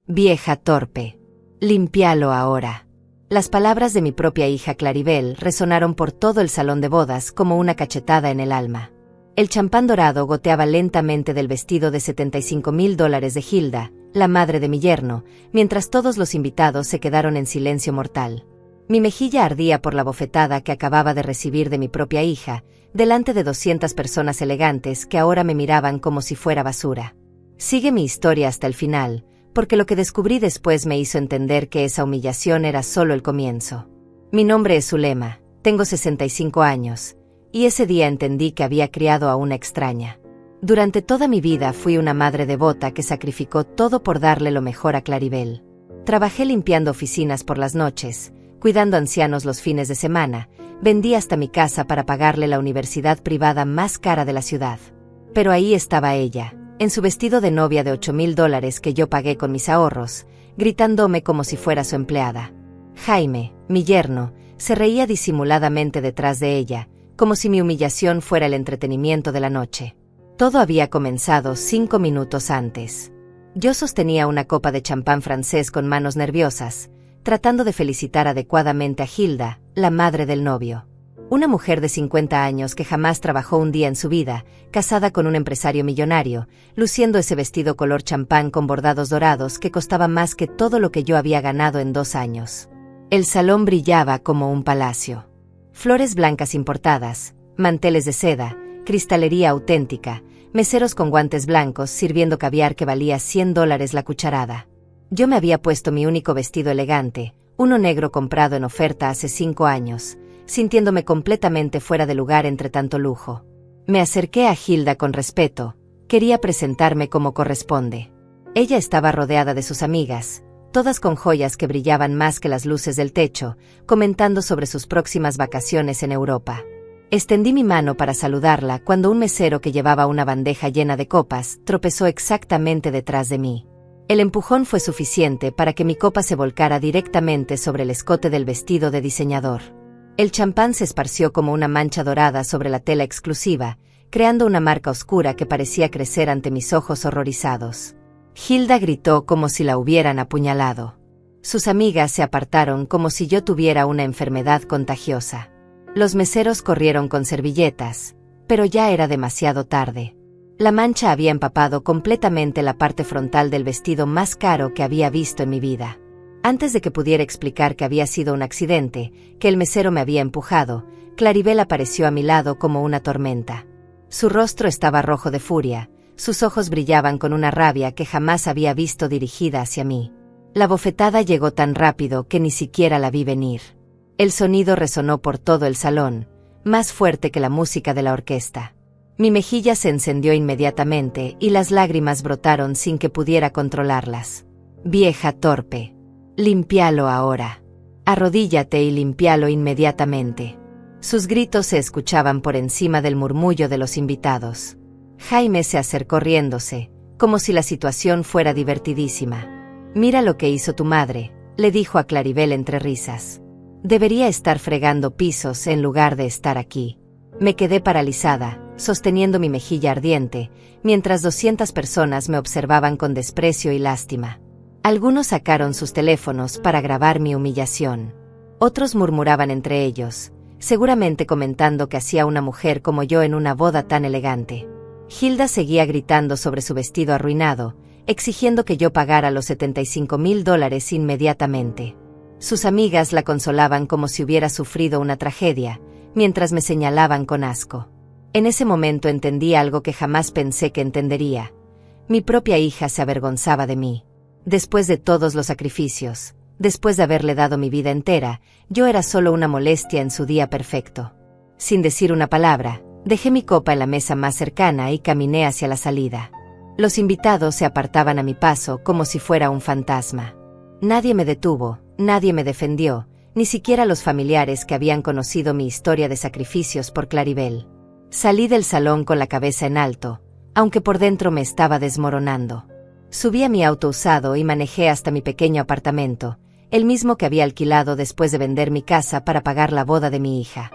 Vieja torpe. Límpialo ahora. Las palabras de mi propia hija Claribel resonaron por todo el salón de bodas como una cachetada en el alma. El champán dorado goteaba lentamente del vestido de $75,000 de Hilda, la madre de mi yerno, mientras todos los invitados se quedaron en silencio mortal. Mi mejilla ardía por la bofetada que acababa de recibir de mi propia hija, delante de 200 personas elegantes que ahora me miraban como si fuera basura. Sigue mi historia hasta el final, porque lo que descubrí después me hizo entender que esa humillación era solo el comienzo. Mi nombre es Zulema, tengo 65 años, y ese día entendí que había criado a una extraña. Durante toda mi vida fui una madre devota que sacrificó todo por darle lo mejor a Claribel. Trabajé limpiando oficinas por las noches, cuidando ancianos los fines de semana, vendí hasta mi casa para pagarle la universidad privada más cara de la ciudad. Pero ahí estaba ella, en su vestido de novia de $8,000 que yo pagué con mis ahorros, gritándome como si fuera su empleada. Jaime, mi yerno, se reía disimuladamente detrás de ella, como si mi humillación fuera el entretenimiento de la noche. Todo había comenzado 5 minutos antes. Yo sostenía una copa de champán francés con manos nerviosas, tratando de felicitar adecuadamente a Hilda, la madre del novio. Una mujer de 50 años que jamás trabajó un día en su vida, casada con un empresario millonario, luciendo ese vestido color champán con bordados dorados que costaba más que todo lo que yo había ganado en 2 años. El salón brillaba como un palacio. Flores blancas importadas, manteles de seda, cristalería auténtica, meseros con guantes blancos sirviendo caviar que valía $100 la cucharada. Yo me había puesto mi único vestido elegante, uno negro comprado en oferta hace 5 años, sintiéndome completamente fuera de lugar entre tanto lujo. Me acerqué a Hilda con respeto, quería presentarme como corresponde. Ella estaba rodeada de sus amigas, todas con joyas que brillaban más que las luces del techo, comentando sobre sus próximas vacaciones en Europa. Extendí mi mano para saludarla cuando un mesero que llevaba una bandeja llena de copas tropezó exactamente detrás de mí. El empujón fue suficiente para que mi copa se volcara directamente sobre el escote del vestido de diseñador. El champán se esparció como una mancha dorada sobre la tela exclusiva, creando una marca oscura que parecía crecer ante mis ojos horrorizados. Hilda gritó como si la hubieran apuñalado. Sus amigas se apartaron como si yo tuviera una enfermedad contagiosa. Los meseros corrieron con servilletas, pero ya era demasiado tarde. La mancha había empapado completamente la parte frontal del vestido más caro que había visto en mi vida. Antes de que pudiera explicar que había sido un accidente, que el mesero me había empujado, Claribel apareció a mi lado como una tormenta. Su rostro estaba rojo de furia, sus ojos brillaban con una rabia que jamás había visto dirigida hacia mí. La bofetada llegó tan rápido que ni siquiera la vi venir. El sonido resonó por todo el salón, más fuerte que la música de la orquesta. Mi mejilla se encendió inmediatamente y las lágrimas brotaron sin que pudiera controlarlas. Vieja torpe. Límpialo ahora. Arrodíllate y límpialo inmediatamente. Sus gritos se escuchaban por encima del murmullo de los invitados. Jaime se acercó riéndose, como si la situación fuera divertidísima. Mira lo que hizo tu madre, le dijo a Claribel entre risas. Debería estar fregando pisos en lugar de estar aquí. Me quedé paralizada, sosteniendo mi mejilla ardiente, mientras 200 personas me observaban con desprecio y lástima. Algunos sacaron sus teléfonos para grabar mi humillación. Otros murmuraban entre ellos, seguramente comentando que hacía una mujer como yo en una boda tan elegante. Hilda seguía gritando sobre su vestido arruinado, exigiendo que yo pagara los $75,000 inmediatamente. Sus amigas la consolaban como si hubiera sufrido una tragedia, mientras me señalaban con asco. En ese momento entendí algo que jamás pensé que entendería. Mi propia hija se avergonzaba de mí. Después de todos los sacrificios, después de haberle dado mi vida entera, yo era solo una molestia en su día perfecto. Sin decir una palabra, dejé mi copa en la mesa más cercana y caminé hacia la salida. Los invitados se apartaban a mi paso como si fuera un fantasma. Nadie me detuvo, nadie me defendió, ni siquiera los familiares que habían conocido mi historia de sacrificios por Claribel. Salí del salón con la cabeza en alto, aunque por dentro me estaba desmoronando. Subí a mi auto usado y manejé hasta mi pequeño apartamento, el mismo que había alquilado después de vender mi casa para pagar la boda de mi hija.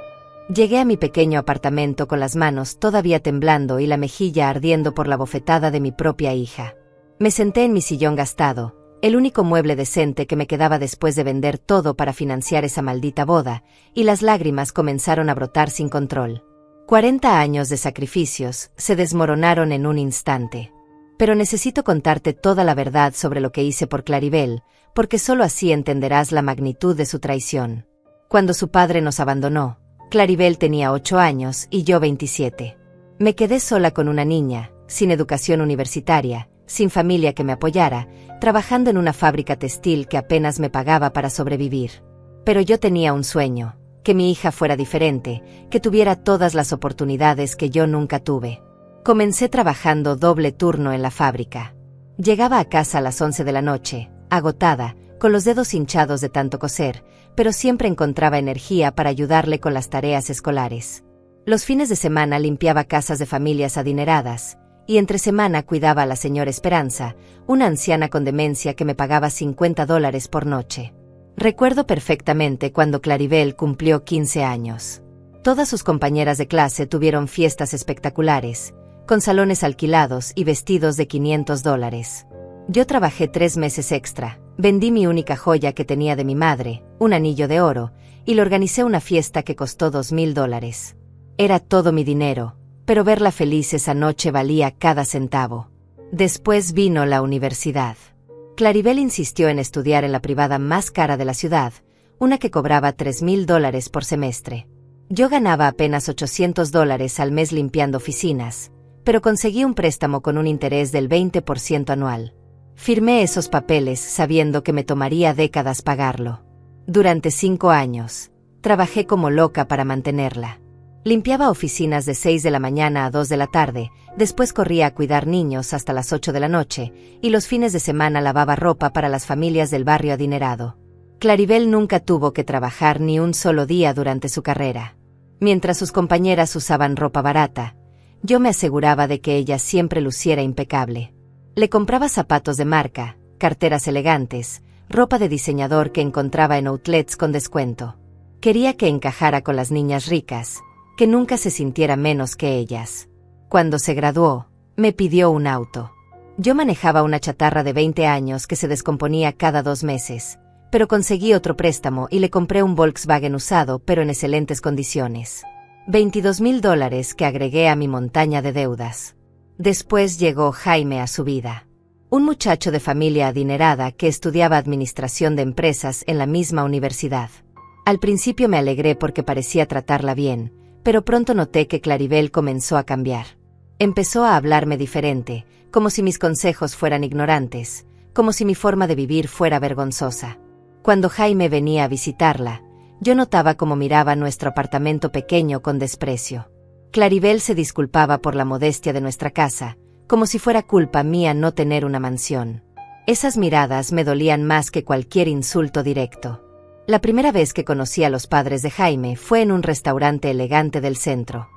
Llegué a mi pequeño apartamento con las manos todavía temblando y la mejilla ardiendo por la bofetada de mi propia hija. Me senté en mi sillón gastado, el único mueble decente que me quedaba después de vender todo para financiar esa maldita boda, y las lágrimas comenzaron a brotar sin control. 40 años de sacrificios se desmoronaron en un instante. Pero necesito contarte toda la verdad sobre lo que hice por Claribel, porque solo así entenderás la magnitud de su traición. Cuando su padre nos abandonó, Claribel tenía 8 años y yo 27. Me quedé sola con una niña, sin educación universitaria, sin familia que me apoyara, trabajando en una fábrica textil que apenas me pagaba para sobrevivir. Pero yo tenía un sueño, que mi hija fuera diferente, que tuviera todas las oportunidades que yo nunca tuve. Comencé trabajando doble turno en la fábrica. Llegaba a casa a las 11 de la noche, agotada, con los dedos hinchados de tanto coser, pero siempre encontraba energía para ayudarle con las tareas escolares. Los fines de semana limpiaba casas de familias adineradas, y entre semana cuidaba a la señora Esperanza, una anciana con demencia que me pagaba $50 por noche. Recuerdo perfectamente cuando Claribel cumplió 15 años. Todas sus compañeras de clase tuvieron fiestas espectaculares, con salones alquilados y vestidos de $500. Yo trabajé 3 meses extra, vendí mi única joya que tenía de mi madre, un anillo de oro, y le organicé una fiesta que costó $2,000. Era todo mi dinero, pero verla feliz esa noche valía cada centavo. Después vino la universidad. Claribel insistió en estudiar en la privada más cara de la ciudad, una que cobraba $3,000 por semestre. Yo ganaba apenas $800 al mes limpiando oficinas, pero conseguí un préstamo con un interés del 20% anual. Firmé esos papeles sabiendo que me tomaría décadas pagarlo. Durante 5 años, trabajé como loca para mantenerla. Limpiaba oficinas de 6 de la mañana a 2 de la tarde, después corría a cuidar niños hasta las 8 de la noche, y los fines de semana lavaba ropa para las familias del barrio adinerado. Claribel nunca tuvo que trabajar ni un solo día durante su carrera. Mientras sus compañeras usaban ropa barata, yo me aseguraba de que ella siempre luciera impecable. Le compraba zapatos de marca, carteras elegantes, ropa de diseñador que encontraba en outlets con descuento. Quería que encajara con las niñas ricas, que nunca se sintiera menos que ellas. Cuando se graduó, me pidió un auto. Yo manejaba una chatarra de 20 años que se descomponía cada 2 meses, pero conseguí otro préstamo y le compré un Volkswagen usado pero en excelentes condiciones. $22,000 que agregué a mi montaña de deudas. Después llegó Jaime a su vida. Un muchacho de familia adinerada que estudiaba administración de empresas en la misma universidad. Al principio me alegré porque parecía tratarla bien, pero pronto noté que Claribel comenzó a cambiar. Empezó a hablarme diferente, como si mis consejos fueran ignorantes, como si mi forma de vivir fuera vergonzosa. Cuando Jaime venía a visitarla, yo notaba cómo miraba nuestro apartamento pequeño con desprecio. Claribel se disculpaba por la modestia de nuestra casa, como si fuera culpa mía no tener una mansión. Esas miradas me dolían más que cualquier insulto directo. La primera vez que conocí a los padres de Jaime fue en un restaurante elegante del centro.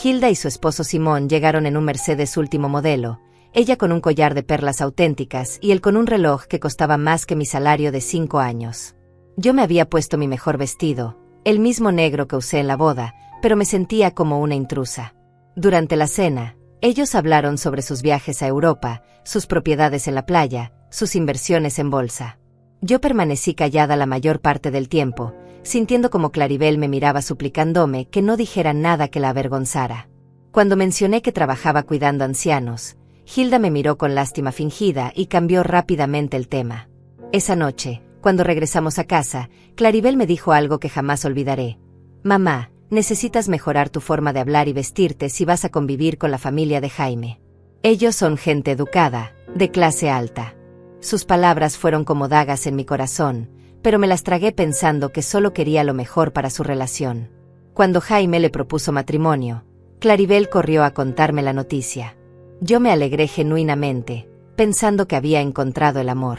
Hilda y su esposo Simón llegaron en un Mercedes último modelo, ella con un collar de perlas auténticas y él con un reloj que costaba más que mi salario de 5 años. Yo me había puesto mi mejor vestido, el mismo negro que usé en la boda, pero me sentía como una intrusa. Durante la cena, ellos hablaron sobre sus viajes a Europa, sus propiedades en la playa, sus inversiones en bolsa. Yo permanecí callada la mayor parte del tiempo, sintiendo como Claribel me miraba suplicándome que no dijera nada que la avergonzara. Cuando mencioné que trabajaba cuidando ancianos, Hilda me miró con lástima fingida y cambió rápidamente el tema. Esa noche, cuando regresamos a casa, Claribel me dijo algo que jamás olvidaré. «Mamá, necesitas mejorar tu forma de hablar y vestirte si vas a convivir con la familia de Jaime. Ellos son gente educada, de clase alta». Sus palabras fueron como dagas en mi corazón, pero me las tragué pensando que solo quería lo mejor para su relación. Cuando Jaime le propuso matrimonio, Claribel corrió a contarme la noticia. Yo me alegré genuinamente, pensando que había encontrado el amor.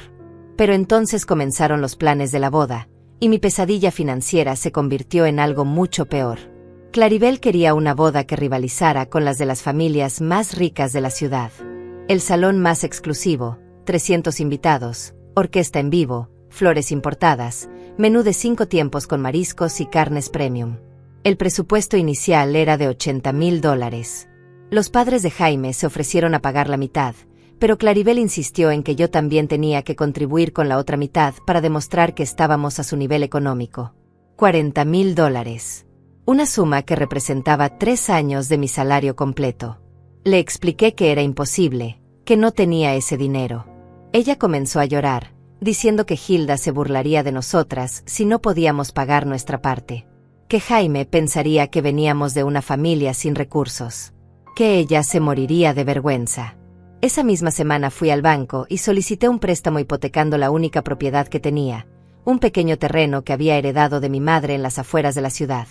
Pero entonces comenzaron los planes de la boda, y mi pesadilla financiera se convirtió en algo mucho peor. Claribel quería una boda que rivalizara con las de las familias más ricas de la ciudad. El salón más exclusivo, 300 invitados, orquesta en vivo, flores importadas, menú de 5 tiempos con mariscos y carnes premium. El presupuesto inicial era de $80,000. Los padres de Jaime se ofrecieron a pagar la mitad, pero Claribel insistió en que yo también tenía que contribuir con la otra mitad para demostrar que estábamos a su nivel económico. $40,000. Una suma que representaba 3 años de mi salario completo. Le expliqué que era imposible, que no tenía ese dinero. Ella comenzó a llorar, diciendo que Hilda se burlaría de nosotras si no podíamos pagar nuestra parte. Que Jaime pensaría que veníamos de una familia sin recursos. Que ella se moriría de vergüenza. Esa misma semana fui al banco y solicité un préstamo hipotecando la única propiedad que tenía, un pequeño terreno que había heredado de mi madre en las afueras de la ciudad.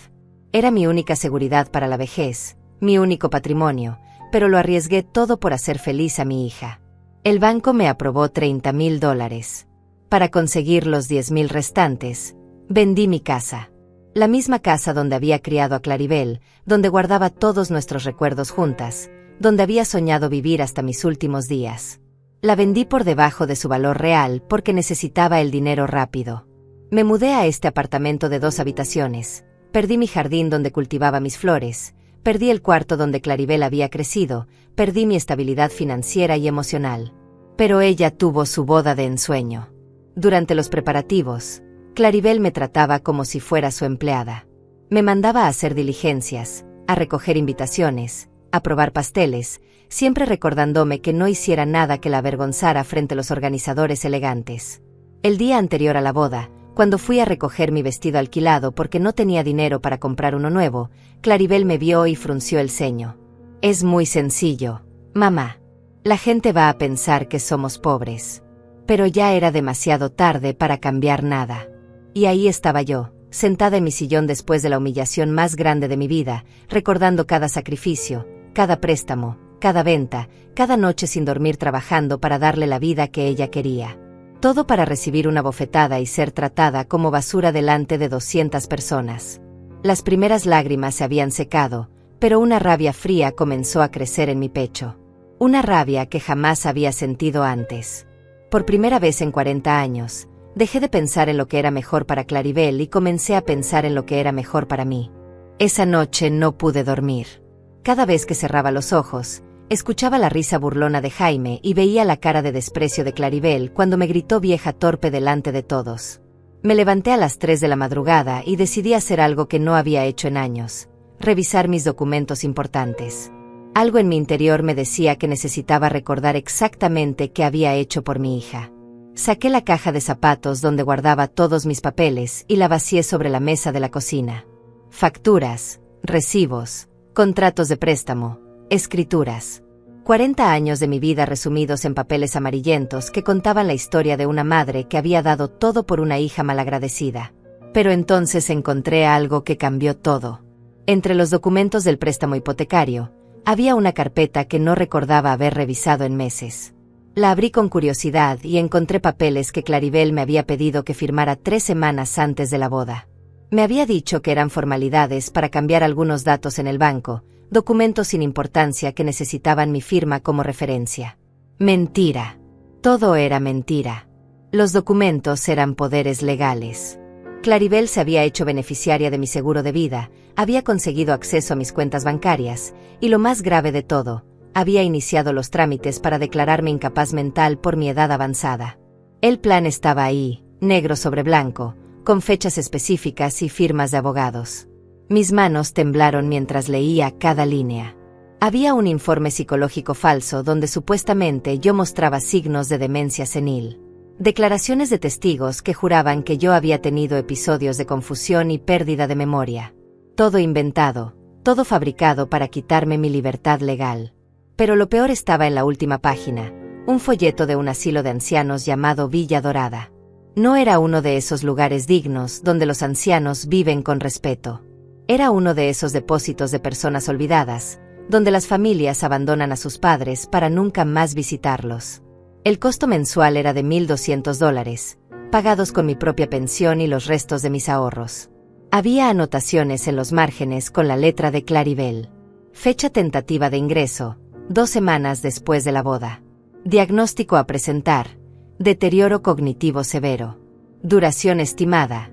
Era mi única seguridad para la vejez, mi único patrimonio, pero lo arriesgué todo por hacer feliz a mi hija. El banco me aprobó $30,000. Para conseguir los 10,000 restantes, vendí mi casa. La misma casa donde había criado a Claribel, donde guardaba todos nuestros recuerdos juntas, donde había soñado vivir hasta mis últimos días. La vendí por debajo de su valor real porque necesitaba el dinero rápido. Me mudé a este apartamento de 2 habitaciones, perdí mi jardín donde cultivaba mis flores, perdí el cuarto donde Claribel había crecido, perdí mi estabilidad financiera y emocional. Pero ella tuvo su boda de ensueño. Durante los preparativos, Claribel me trataba como si fuera su empleada. Me mandaba a hacer diligencias, a recoger invitaciones, a probar pasteles, siempre recordándome que no hiciera nada que la avergonzara frente a los organizadores elegantes. El día anterior a la boda, cuando fui a recoger mi vestido alquilado porque no tenía dinero para comprar uno nuevo, Claribel me vio y frunció el ceño. Es muy sencillo, mamá. La gente va a pensar que somos pobres. Pero ya era demasiado tarde para cambiar nada. Y ahí estaba yo, sentada en mi sillón después de la humillación más grande de mi vida, recordando cada sacrificio, cada préstamo, cada venta, cada noche sin dormir trabajando para darle la vida que ella quería. Todo para recibir una bofetada y ser tratada como basura delante de 200 personas. Las primeras lágrimas se habían secado, pero una rabia fría comenzó a crecer en mi pecho. Una rabia que jamás había sentido antes. Por primera vez en 40 años, dejé de pensar en lo que era mejor para Claribel y comencé a pensar en lo que era mejor para mí. Esa noche no pude dormir. Cada vez que cerraba los ojos, escuchaba la risa burlona de Jaime y veía la cara de desprecio de Claribel cuando me gritó vieja torpe delante de todos. Me levanté a las 3 de la madrugada y decidí hacer algo que no había hecho en años: revisar mis documentos importantes. Algo en mi interior me decía que necesitaba recordar exactamente qué había hecho por mi hija. Saqué la caja de zapatos donde guardaba todos mis papeles y la vacié sobre la mesa de la cocina. Facturas, recibos, contratos de préstamo, escrituras. 40 años de mi vida resumidos en papeles amarillentos que contaban la historia de una madre que había dado todo por una hija malagradecida. Pero entonces encontré algo que cambió todo. Entre los documentos del préstamo hipotecario, había una carpeta que no recordaba haber revisado en meses. La abrí con curiosidad y encontré papeles que Claribel me había pedido que firmara 3 semanas antes de la boda. Me había dicho que eran formalidades para cambiar algunos datos en el banco, documentos sin importancia que necesitaban mi firma como referencia. Mentira. Todo era mentira. Los documentos eran poderes legales. Claribel se había hecho beneficiaria de mi seguro de vida, había conseguido acceso a mis cuentas bancarias, y lo más grave de todo, había iniciado los trámites para declararme incapaz mental por mi edad avanzada. El plan estaba ahí, negro sobre blanco, con fechas específicas y firmas de abogados. Mis manos temblaron mientras leía cada línea. Había un informe psicológico falso donde supuestamente yo mostraba signos de demencia senil. Declaraciones de testigos que juraban que yo había tenido episodios de confusión y pérdida de memoria. Todo inventado, todo fabricado para quitarme mi libertad legal. Pero lo peor estaba en la última página, un folleto de un asilo de ancianos llamado Villa Dorada. No era uno de esos lugares dignos donde los ancianos viven con respeto. Era uno de esos depósitos de personas olvidadas, donde las familias abandonan a sus padres para nunca más visitarlos. El costo mensual era de $1,200, pagados con mi propia pensión y los restos de mis ahorros. Había anotaciones en los márgenes con la letra de Claribel. Fecha tentativa de ingreso, 2 semanas después de la boda. Diagnóstico a presentar: deterioro cognitivo severo. Duración estimada: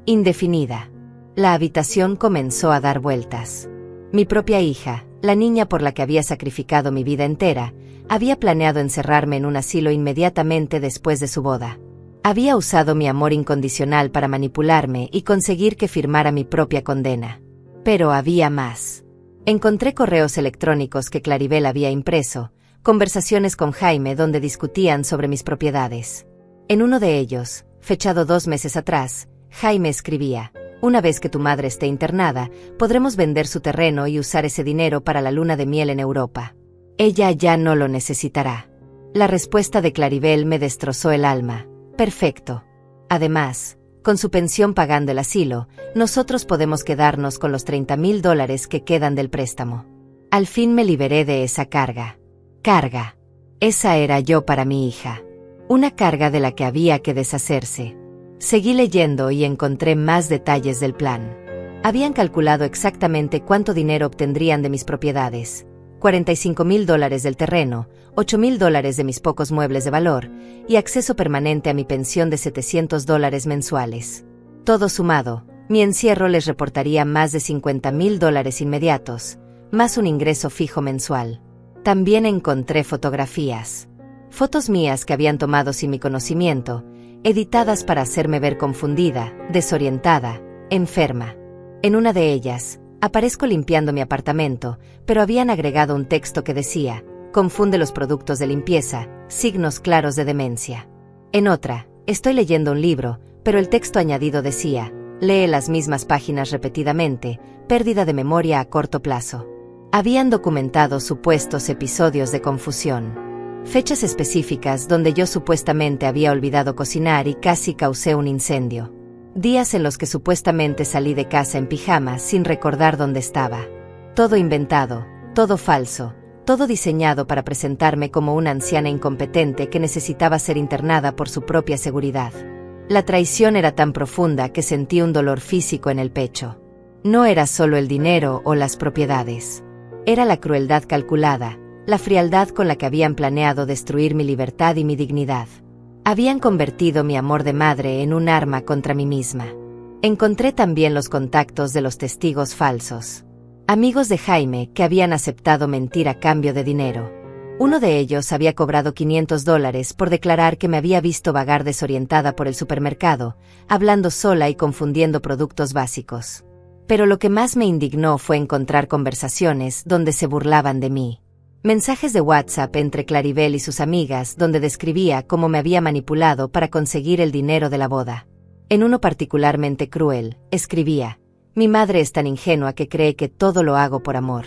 indefinida. La habitación comenzó a dar vueltas. Mi propia hija, la niña por la que había sacrificado mi vida entera, había planeado encerrarme en un asilo inmediatamente después de su boda. Había usado mi amor incondicional para manipularme y conseguir que firmara mi propia condena. Pero había más. Encontré correos electrónicos que Claribel había impreso, conversaciones con Jaime donde discutían sobre mis propiedades. En uno de ellos, fechado 2 meses atrás, Jaime escribía: una vez que tu madre esté internada, podremos vender su terreno y usar ese dinero para la luna de miel en Europa. Ella ya no lo necesitará. La respuesta de Claribel me destrozó el alma. Perfecto. Además, con su pensión pagando el asilo, nosotros podemos quedarnos con los $30,000 que quedan del préstamo. Al fin me liberé de esa carga. Carga. Esa era yo para mi hija. Una carga de la que había que deshacerse. Seguí leyendo y encontré más detalles del plan. Habían calculado exactamente cuánto dinero obtendrían de mis propiedades. $45,000 del terreno, $8,000 de mis pocos muebles de valor, y acceso permanente a mi pensión de $700 mensuales. Todo sumado, mi encierro les reportaría más de $50,000 inmediatos, más un ingreso fijo mensual. También encontré fotografías. Fotos mías que habían tomado sin mi conocimiento, editadas para hacerme ver confundida, desorientada, enferma. En una de ellas, aparezco limpiando mi apartamento, pero habían agregado un texto que decía: confunde los productos de limpieza, signos claros de demencia. En otra, estoy leyendo un libro, pero el texto añadido decía: lee las mismas páginas repetidamente, pérdida de memoria a corto plazo. Habían documentado supuestos episodios de confusión. Fechas específicas donde yo supuestamente había olvidado cocinar y casi causé un incendio. Días en los que supuestamente salí de casa en pijama sin recordar dónde estaba. Todo inventado, todo falso, todo diseñado para presentarme como una anciana incompetente que necesitaba ser internada por su propia seguridad. La traición era tan profunda que sentí un dolor físico en el pecho. No era solo el dinero o las propiedades. Era la crueldad calculada, la frialdad con la que habían planeado destruir mi libertad y mi dignidad. Habían convertido mi amor de madre en un arma contra mí misma. Encontré también los contactos de los testigos falsos. Amigos de Jaime que habían aceptado mentir a cambio de dinero. Uno de ellos había cobrado $500 por declarar que me había visto vagar desorientada por el supermercado, hablando sola y confundiendo productos básicos. Pero lo que más me indignó fue encontrar conversaciones donde se burlaban de mí. Mensajes de WhatsApp entre Claribel y sus amigas donde describía cómo me había manipulado para conseguir el dinero de la boda. En uno particularmente cruel, escribía: mi madre es tan ingenua que cree que todo lo hago por amor.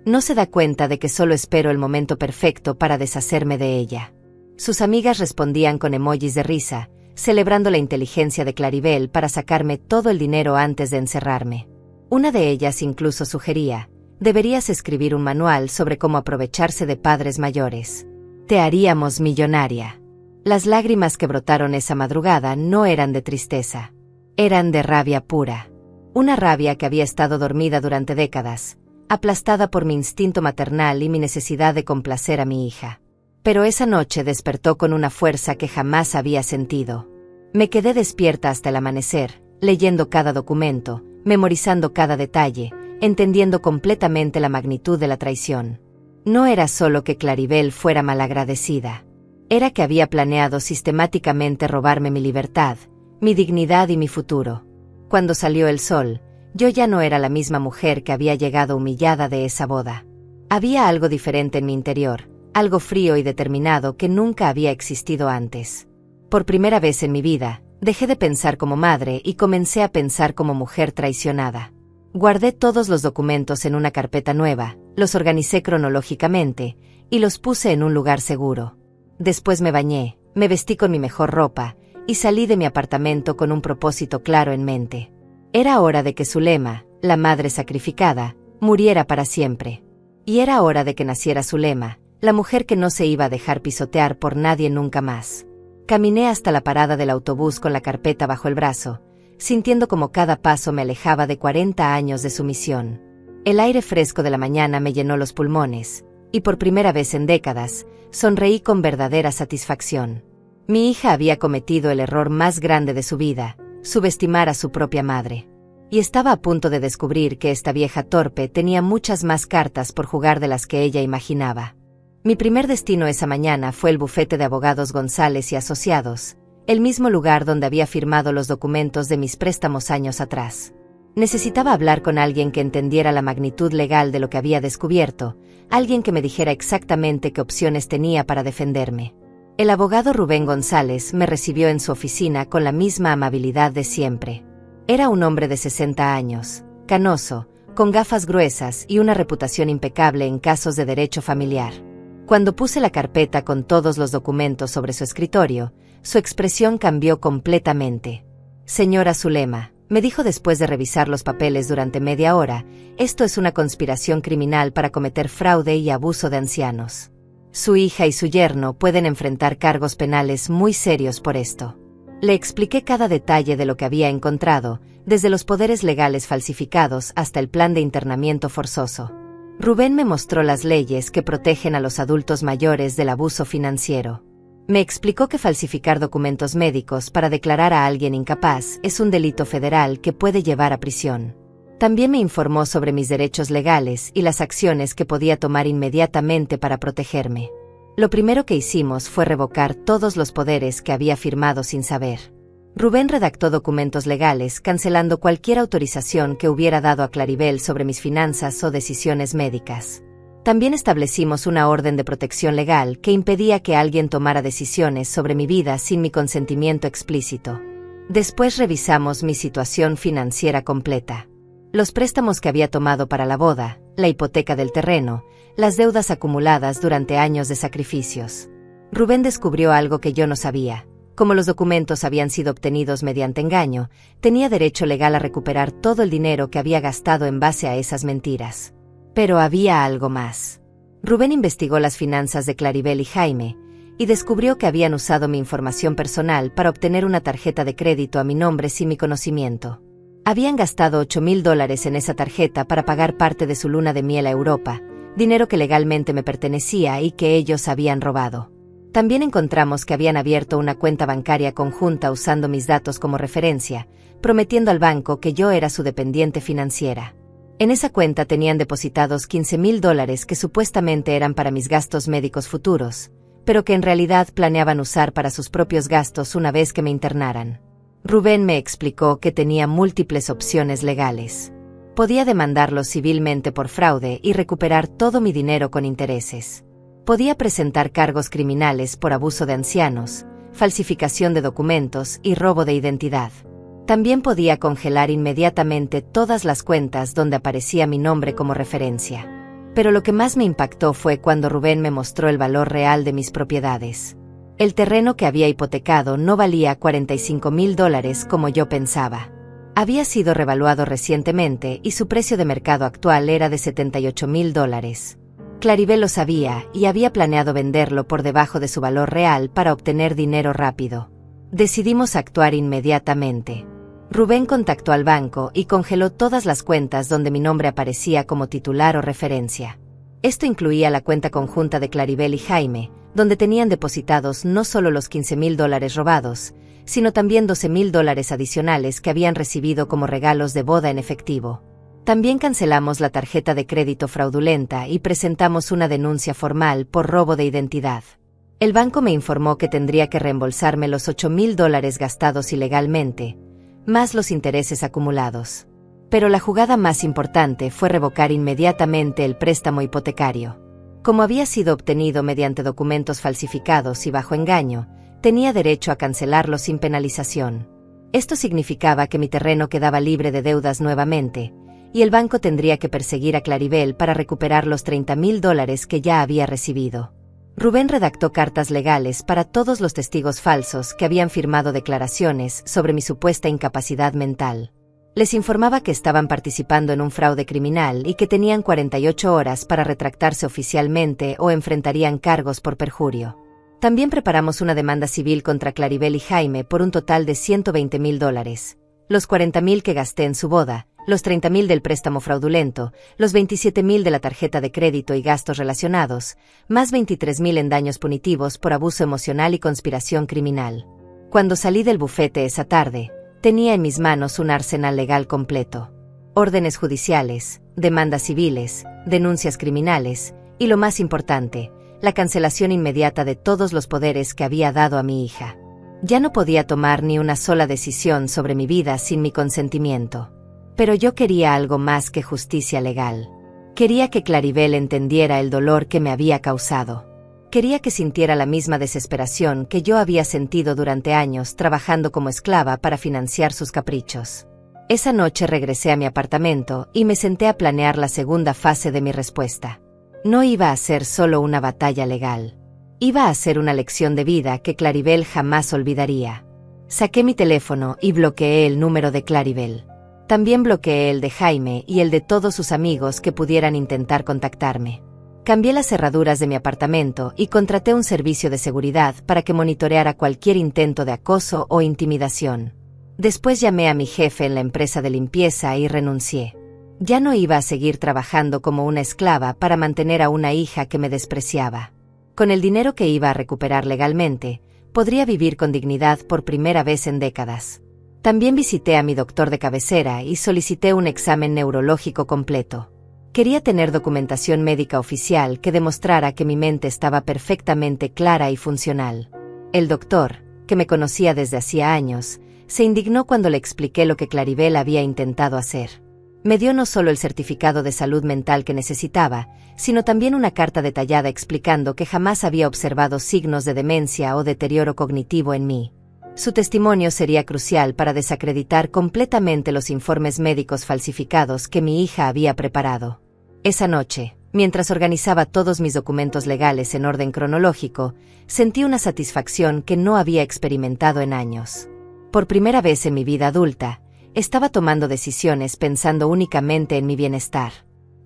No se da cuenta de que solo espero el momento perfecto para deshacerme de ella. Sus amigas respondían con emojis de risa, celebrando la inteligencia de Claribel para sacarme todo el dinero antes de encerrarme. Una de ellas incluso sugería: deberías escribir un manual sobre cómo aprovecharse de padres mayores. Te haríamos millonaria. Las lágrimas que brotaron esa madrugada no eran de tristeza. Eran de rabia pura. Una rabia que había estado dormida durante décadas, aplastada por mi instinto maternal y mi necesidad de complacer a mi hija. Pero esa noche despertó con una fuerza que jamás había sentido. Me quedé despierta hasta el amanecer, leyendo cada documento, memorizando cada detalle, entendiendo completamente la magnitud de la traición. No era solo que Claribel fuera malagradecida. Era que había planeado sistemáticamente robarme mi libertad, mi dignidad y mi futuro. Cuando salió el sol, yo ya no era la misma mujer que había llegado humillada de esa boda. Había algo diferente en mi interior, algo frío y determinado que nunca había existido antes. Por primera vez en mi vida, dejé de pensar como madre y comencé a pensar como mujer traicionada. Guardé todos los documentos en una carpeta nueva, los organicé cronológicamente, y los puse en un lugar seguro. Después me bañé, me vestí con mi mejor ropa, y salí de mi apartamento con un propósito claro en mente. Era hora de que Zulema, la madre sacrificada, muriera para siempre. Y era hora de que naciera Zulema, la mujer que no se iba a dejar pisotear por nadie nunca más. Caminé hasta la parada del autobús con la carpeta bajo el brazo, sintiendo como cada paso me alejaba de 40 años de sumisión. El aire fresco de la mañana me llenó los pulmones, y por primera vez en décadas, sonreí con verdadera satisfacción. Mi hija había cometido el error más grande de su vida, subestimar a su propia madre. Y estaba a punto de descubrir que esta vieja torpe tenía muchas más cartas por jugar de las que ella imaginaba. Mi primer destino esa mañana fue el bufete de abogados González y Asociados, el mismo lugar donde había firmado los documentos de mis préstamos años atrás. Necesitaba hablar con alguien que entendiera la magnitud legal de lo que había descubierto, alguien que me dijera exactamente qué opciones tenía para defenderme. El abogado Rubén González me recibió en su oficina con la misma amabilidad de siempre. Era un hombre de 60 años, canoso, con gafas gruesas y una reputación impecable en casos de derecho familiar. Cuando puse la carpeta con todos los documentos sobre su escritorio, su expresión cambió completamente. «Señora Zulema», me dijo después de revisar los papeles durante media hora, «esto es una conspiración criminal para cometer fraude y abuso de ancianos. Su hija y su yerno pueden enfrentar cargos penales muy serios por esto». Le expliqué cada detalle de lo que había encontrado, desde los poderes legales falsificados hasta el plan de internamiento forzoso. Rubén me mostró las leyes que protegen a los adultos mayores del abuso financiero. Me explicó que falsificar documentos médicos para declarar a alguien incapaz es un delito federal que puede llevar a prisión. También me informó sobre mis derechos legales y las acciones que podía tomar inmediatamente para protegerme. Lo primero que hicimos fue revocar todos los poderes que había firmado sin saber. Rubén redactó documentos legales cancelando cualquier autorización que hubiera dado a Claribel sobre mis finanzas o decisiones médicas. También establecimos una orden de protección legal que impedía que alguien tomara decisiones sobre mi vida sin mi consentimiento explícito. Después revisamos mi situación financiera completa. Los préstamos que había tomado para la boda, la hipoteca del terreno, las deudas acumuladas durante años de sacrificios. Rubén descubrió algo que yo no sabía. Como los documentos habían sido obtenidos mediante engaño, tenía derecho legal a recuperar todo el dinero que había gastado en base a esas mentiras. Pero había algo más. Rubén investigó las finanzas de Claribel y Jaime, y descubrió que habían usado mi información personal para obtener una tarjeta de crédito a mi nombre sin mi conocimiento. Habían gastado $8,000 en esa tarjeta para pagar parte de su luna de miel a Europa, dinero que legalmente me pertenecía y que ellos habían robado. También encontramos que habían abierto una cuenta bancaria conjunta usando mis datos como referencia, prometiendo al banco que yo era su dependiente financiera. En esa cuenta tenían depositados $15,000 que supuestamente eran para mis gastos médicos futuros, pero que en realidad planeaban usar para sus propios gastos una vez que me internaran. Rubén me explicó que tenía múltiples opciones legales. Podía demandarlos civilmente por fraude y recuperar todo mi dinero con intereses. Podía presentar cargos criminales por abuso de ancianos, falsificación de documentos y robo de identidad. También podía congelar inmediatamente todas las cuentas donde aparecía mi nombre como referencia. Pero lo que más me impactó fue cuando Rubén me mostró el valor real de mis propiedades. El terreno que había hipotecado no valía $45,000 como yo pensaba. Había sido revaluado recientemente y su precio de mercado actual era de $78,000. Claribel lo sabía y había planeado venderlo por debajo de su valor real para obtener dinero rápido. Decidimos actuar inmediatamente. Rubén contactó al banco y congeló todas las cuentas donde mi nombre aparecía como titular o referencia. Esto incluía la cuenta conjunta de Claribel y Jaime, donde tenían depositados no solo los $15,000 robados, sino también $12,000 adicionales que habían recibido como regalos de boda en efectivo. También cancelamos la tarjeta de crédito fraudulenta y presentamos una denuncia formal por robo de identidad. El banco me informó que tendría que reembolsarme los $8,000 gastados ilegalmente, más los intereses acumulados. Pero la jugada más importante fue revocar inmediatamente el préstamo hipotecario. Como había sido obtenido mediante documentos falsificados y bajo engaño, tenía derecho a cancelarlo sin penalización. Esto significaba que mi terreno quedaba libre de deudas nuevamente, y el banco tendría que perseguir a Claribel para recuperar los $30,000 que ya había recibido. Rubén redactó cartas legales para todos los testigos falsos que habían firmado declaraciones sobre mi supuesta incapacidad mental. Les informaba que estaban participando en un fraude criminal y que tenían 48 horas para retractarse oficialmente o enfrentarían cargos por perjurio. También preparamos una demanda civil contra Claribel y Jaime por un total de $120,000, los $40,000 que gasté en su boda, los $30,000 del préstamo fraudulento, los $27,000 de la tarjeta de crédito y gastos relacionados, más $23,000 en daños punitivos por abuso emocional y conspiración criminal. Cuando salí del bufete esa tarde, Tenía en mis manos un arsenal legal completo. Órdenes judiciales, demandas civiles, denuncias criminales, y lo más importante, la cancelación inmediata de todos los poderes que había dado a mi hija. Ya no podía tomar ni una sola decisión sobre mi vida sin mi consentimiento. Pero yo quería algo más que justicia legal. Quería que Claribel entendiera el dolor que me había causado. Quería que sintiera la misma desesperación que yo había sentido durante años trabajando como esclava para financiar sus caprichos. Esa noche regresé a mi apartamento y me senté a planear la segunda fase de mi respuesta. No iba a ser solo una batalla legal. Iba a ser una lección de vida que Claribel jamás olvidaría. Saqué mi teléfono y bloqueé el número de Claribel. También bloqueé el de Jaime y el de todos sus amigos que pudieran intentar contactarme. Cambié las cerraduras de mi apartamento y contraté un servicio de seguridad para que monitoreara cualquier intento de acoso o intimidación. Después llamé a mi jefe en la empresa de limpieza y renuncié. Ya no iba a seguir trabajando como una esclava para mantener a una hija que me despreciaba. Con el dinero que iba a recuperar legalmente, podría vivir con dignidad por primera vez en décadas. También visité a mi doctor de cabecera y solicité un examen neurológico completo. Quería tener documentación médica oficial que demostrara que mi mente estaba perfectamente clara y funcional. El doctor, que me conocía desde hacía años, se indignó cuando le expliqué lo que Claribel había intentado hacer. Me dio no solo el certificado de salud mental que necesitaba, sino también una carta detallada explicando que jamás había observado signos de demencia o deterioro cognitivo en mí. Su testimonio sería crucial para desacreditar completamente los informes médicos falsificados que mi hija había preparado. Esa noche, mientras organizaba todos mis documentos legales en orden cronológico, sentí una satisfacción que no había experimentado en años. Por primera vez en mi vida adulta, estaba tomando decisiones pensando únicamente en mi bienestar.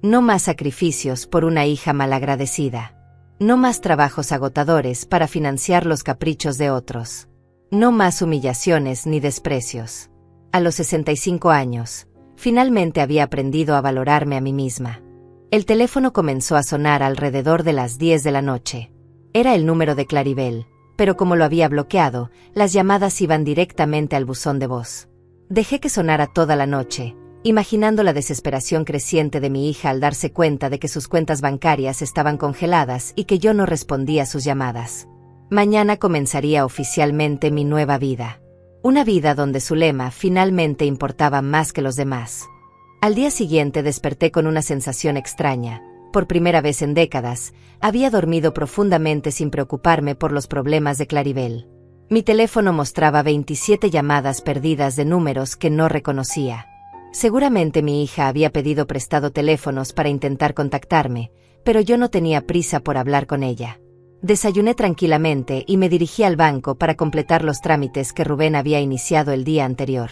No más sacrificios por una hija malagradecida. No más trabajos agotadores para financiar los caprichos de otros. No más humillaciones ni desprecios. A los 65 años, finalmente había aprendido a valorarme a mí misma. El teléfono comenzó a sonar alrededor de las 10 de la noche. Era el número de Claribel, pero como lo había bloqueado, las llamadas iban directamente al buzón de voz. Dejé que sonara toda la noche, imaginando la desesperación creciente de mi hija al darse cuenta de que sus cuentas bancarias estaban congeladas y que yo no respondía a sus llamadas. Mañana comenzaría oficialmente mi nueva vida. Una vida donde Zulema finalmente importaba más que los demás. Al día siguiente desperté con una sensación extraña. Por primera vez en décadas, había dormido profundamente sin preocuparme por los problemas de Claribel. Mi teléfono mostraba 27 llamadas perdidas de números que no reconocía. Seguramente mi hija había pedido prestado teléfonos para intentar contactarme, pero yo no tenía prisa por hablar con ella. Desayuné tranquilamente y me dirigí al banco para completar los trámites que Rubén había iniciado el día anterior.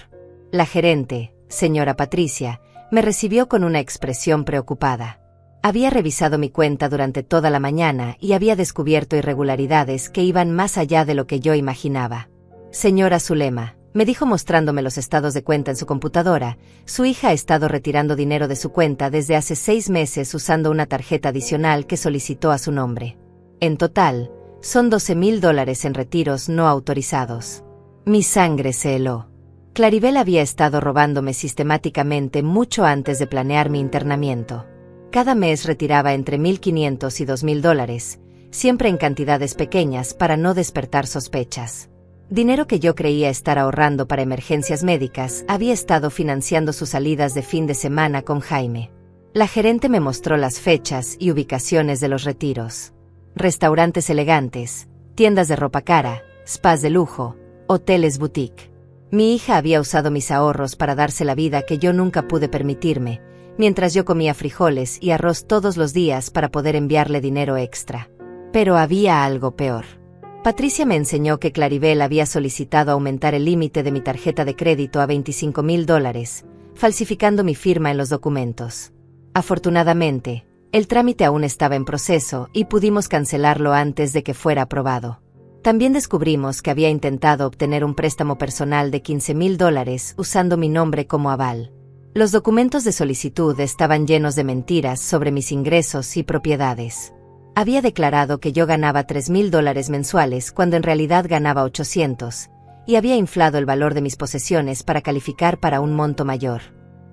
La gerente, señora Patricia, me recibió con una expresión preocupada. Había revisado mi cuenta durante toda la mañana y había descubierto irregularidades que iban más allá de lo que yo imaginaba. Señora Zulema, me dijo mostrándome los estados de cuenta en su computadora, su hija ha estado retirando dinero de su cuenta desde hace 6 meses usando una tarjeta adicional que solicitó a su nombre. En total, son $12,000 en retiros no autorizados. Mi sangre se heló. Claribel había estado robándome sistemáticamente mucho antes de planear mi internamiento. Cada mes retiraba entre $1,500 y $2,000, siempre en cantidades pequeñas para no despertar sospechas. Dinero que yo creía estar ahorrando para emergencias médicas había estado financiando sus salidas de fin de semana con Jaime. La gerente me mostró las fechas y ubicaciones de los retiros. Restaurantes elegantes, tiendas de ropa cara, spas de lujo, hoteles boutique. Mi hija había usado mis ahorros para darse la vida que yo nunca pude permitirme, mientras yo comía frijoles y arroz todos los días para poder enviarle dinero extra. Pero había algo peor. Patricia me enseñó que Claribel había solicitado aumentar el límite de mi tarjeta de crédito a $25,000, falsificando mi firma en los documentos. Afortunadamente, el trámite aún estaba en proceso y pudimos cancelarlo antes de que fuera aprobado. También descubrimos que había intentado obtener un préstamo personal de $15,000 usando mi nombre como aval. Los documentos de solicitud estaban llenos de mentiras sobre mis ingresos y propiedades. Había declarado que yo ganaba $3,000 mensuales cuando en realidad ganaba 800, y había inflado el valor de mis posesiones para calificar para un monto mayor.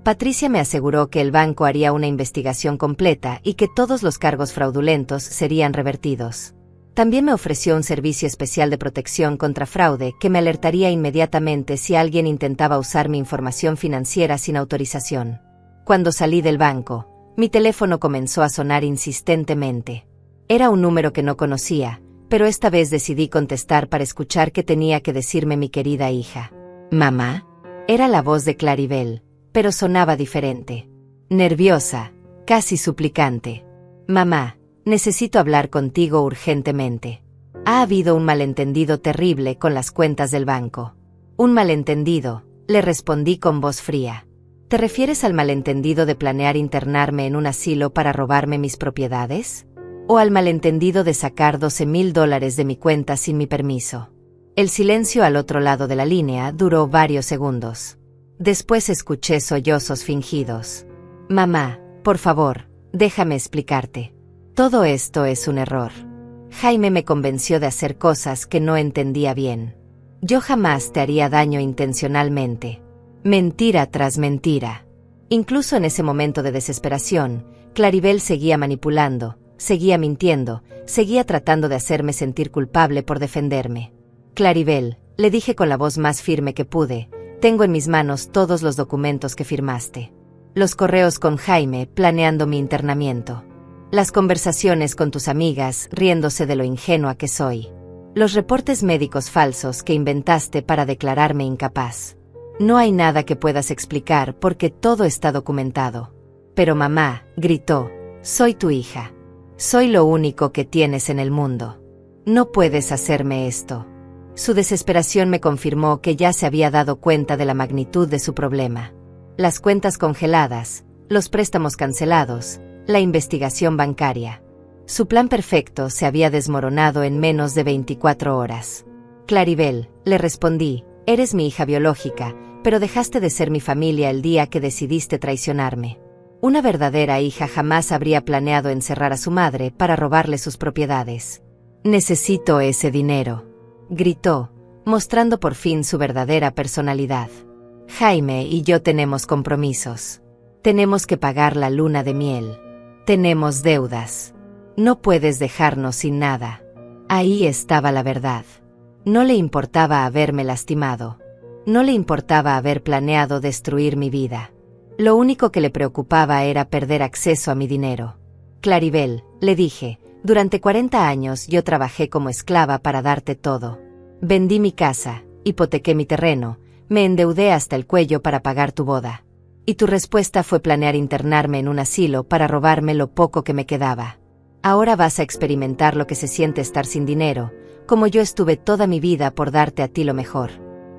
Patricia me aseguró que el banco haría una investigación completa y que todos los cargos fraudulentos serían revertidos. También me ofreció un servicio especial de protección contra fraude que me alertaría inmediatamente si alguien intentaba usar mi información financiera sin autorización. Cuando salí del banco, mi teléfono comenzó a sonar insistentemente. Era un número que no conocía, pero esta vez decidí contestar para escuchar qué tenía que decirme mi querida hija. «¿Mamá?» Era la voz de Claribel, pero sonaba diferente. Nerviosa, casi suplicante. «Mamá, necesito hablar contigo urgentemente. Ha habido un malentendido terrible con las cuentas del banco». «¿Un malentendido?», le respondí con voz fría. ¿Te refieres al malentendido de planear internarme en un asilo para robarme mis propiedades? ¿O al malentendido de sacar $12,000 de mi cuenta sin mi permiso? El silencio al otro lado de la línea duró varios segundos. Después escuché sollozos fingidos. «Mamá, por favor, déjame explicarte. Todo esto es un error. Jaime me convenció de hacer cosas que no entendía bien. Yo jamás te haría daño intencionalmente». Mentira tras mentira. Incluso en ese momento de desesperación, Claribel seguía manipulando, seguía mintiendo, seguía tratando de hacerme sentir culpable por defenderme. «Claribel», le dije con la voz más firme que pude, «tengo en mis manos todos los documentos que firmaste. Los correos con Jaime planeando mi internamiento. Las conversaciones con tus amigas riéndose de lo ingenua que soy. Los reportes médicos falsos que inventaste para declararme incapaz. No hay nada que puedas explicar porque todo está documentado». «Pero mamá», gritó, «soy tu hija. Soy lo único que tienes en el mundo. No puedes hacerme esto». Su desesperación me confirmó que ya se había dado cuenta de la magnitud de su problema. Las cuentas congeladas, los préstamos cancelados, la investigación bancaria. Su plan perfecto se había desmoronado en menos de 24 horas. «Claribel», le respondí, «eres mi hija biológica, pero dejaste de ser mi familia el día que decidiste traicionarme. Una verdadera hija jamás habría planeado encerrar a su madre para robarle sus propiedades. Necesito ese dinero», gritó, mostrando por fin su verdadera personalidad. «Jaime y yo tenemos compromisos. Tenemos que pagar la luna de miel. Tenemos deudas. No puedes dejarnos sin nada». Ahí estaba la verdad. No le importaba haberme lastimado. No le importaba haber planeado destruir mi vida. Lo único que le preocupaba era perder acceso a mi dinero. «Claribel», le dije, «durante 40 años yo trabajé como esclava para darte todo. Vendí mi casa, hipotequé mi terreno, me endeudé hasta el cuello para pagar tu boda. Y tu respuesta fue planear internarme en un asilo para robarme lo poco que me quedaba. Ahora vas a experimentar lo que se siente estar sin dinero, como yo estuve toda mi vida por darte a ti lo mejor.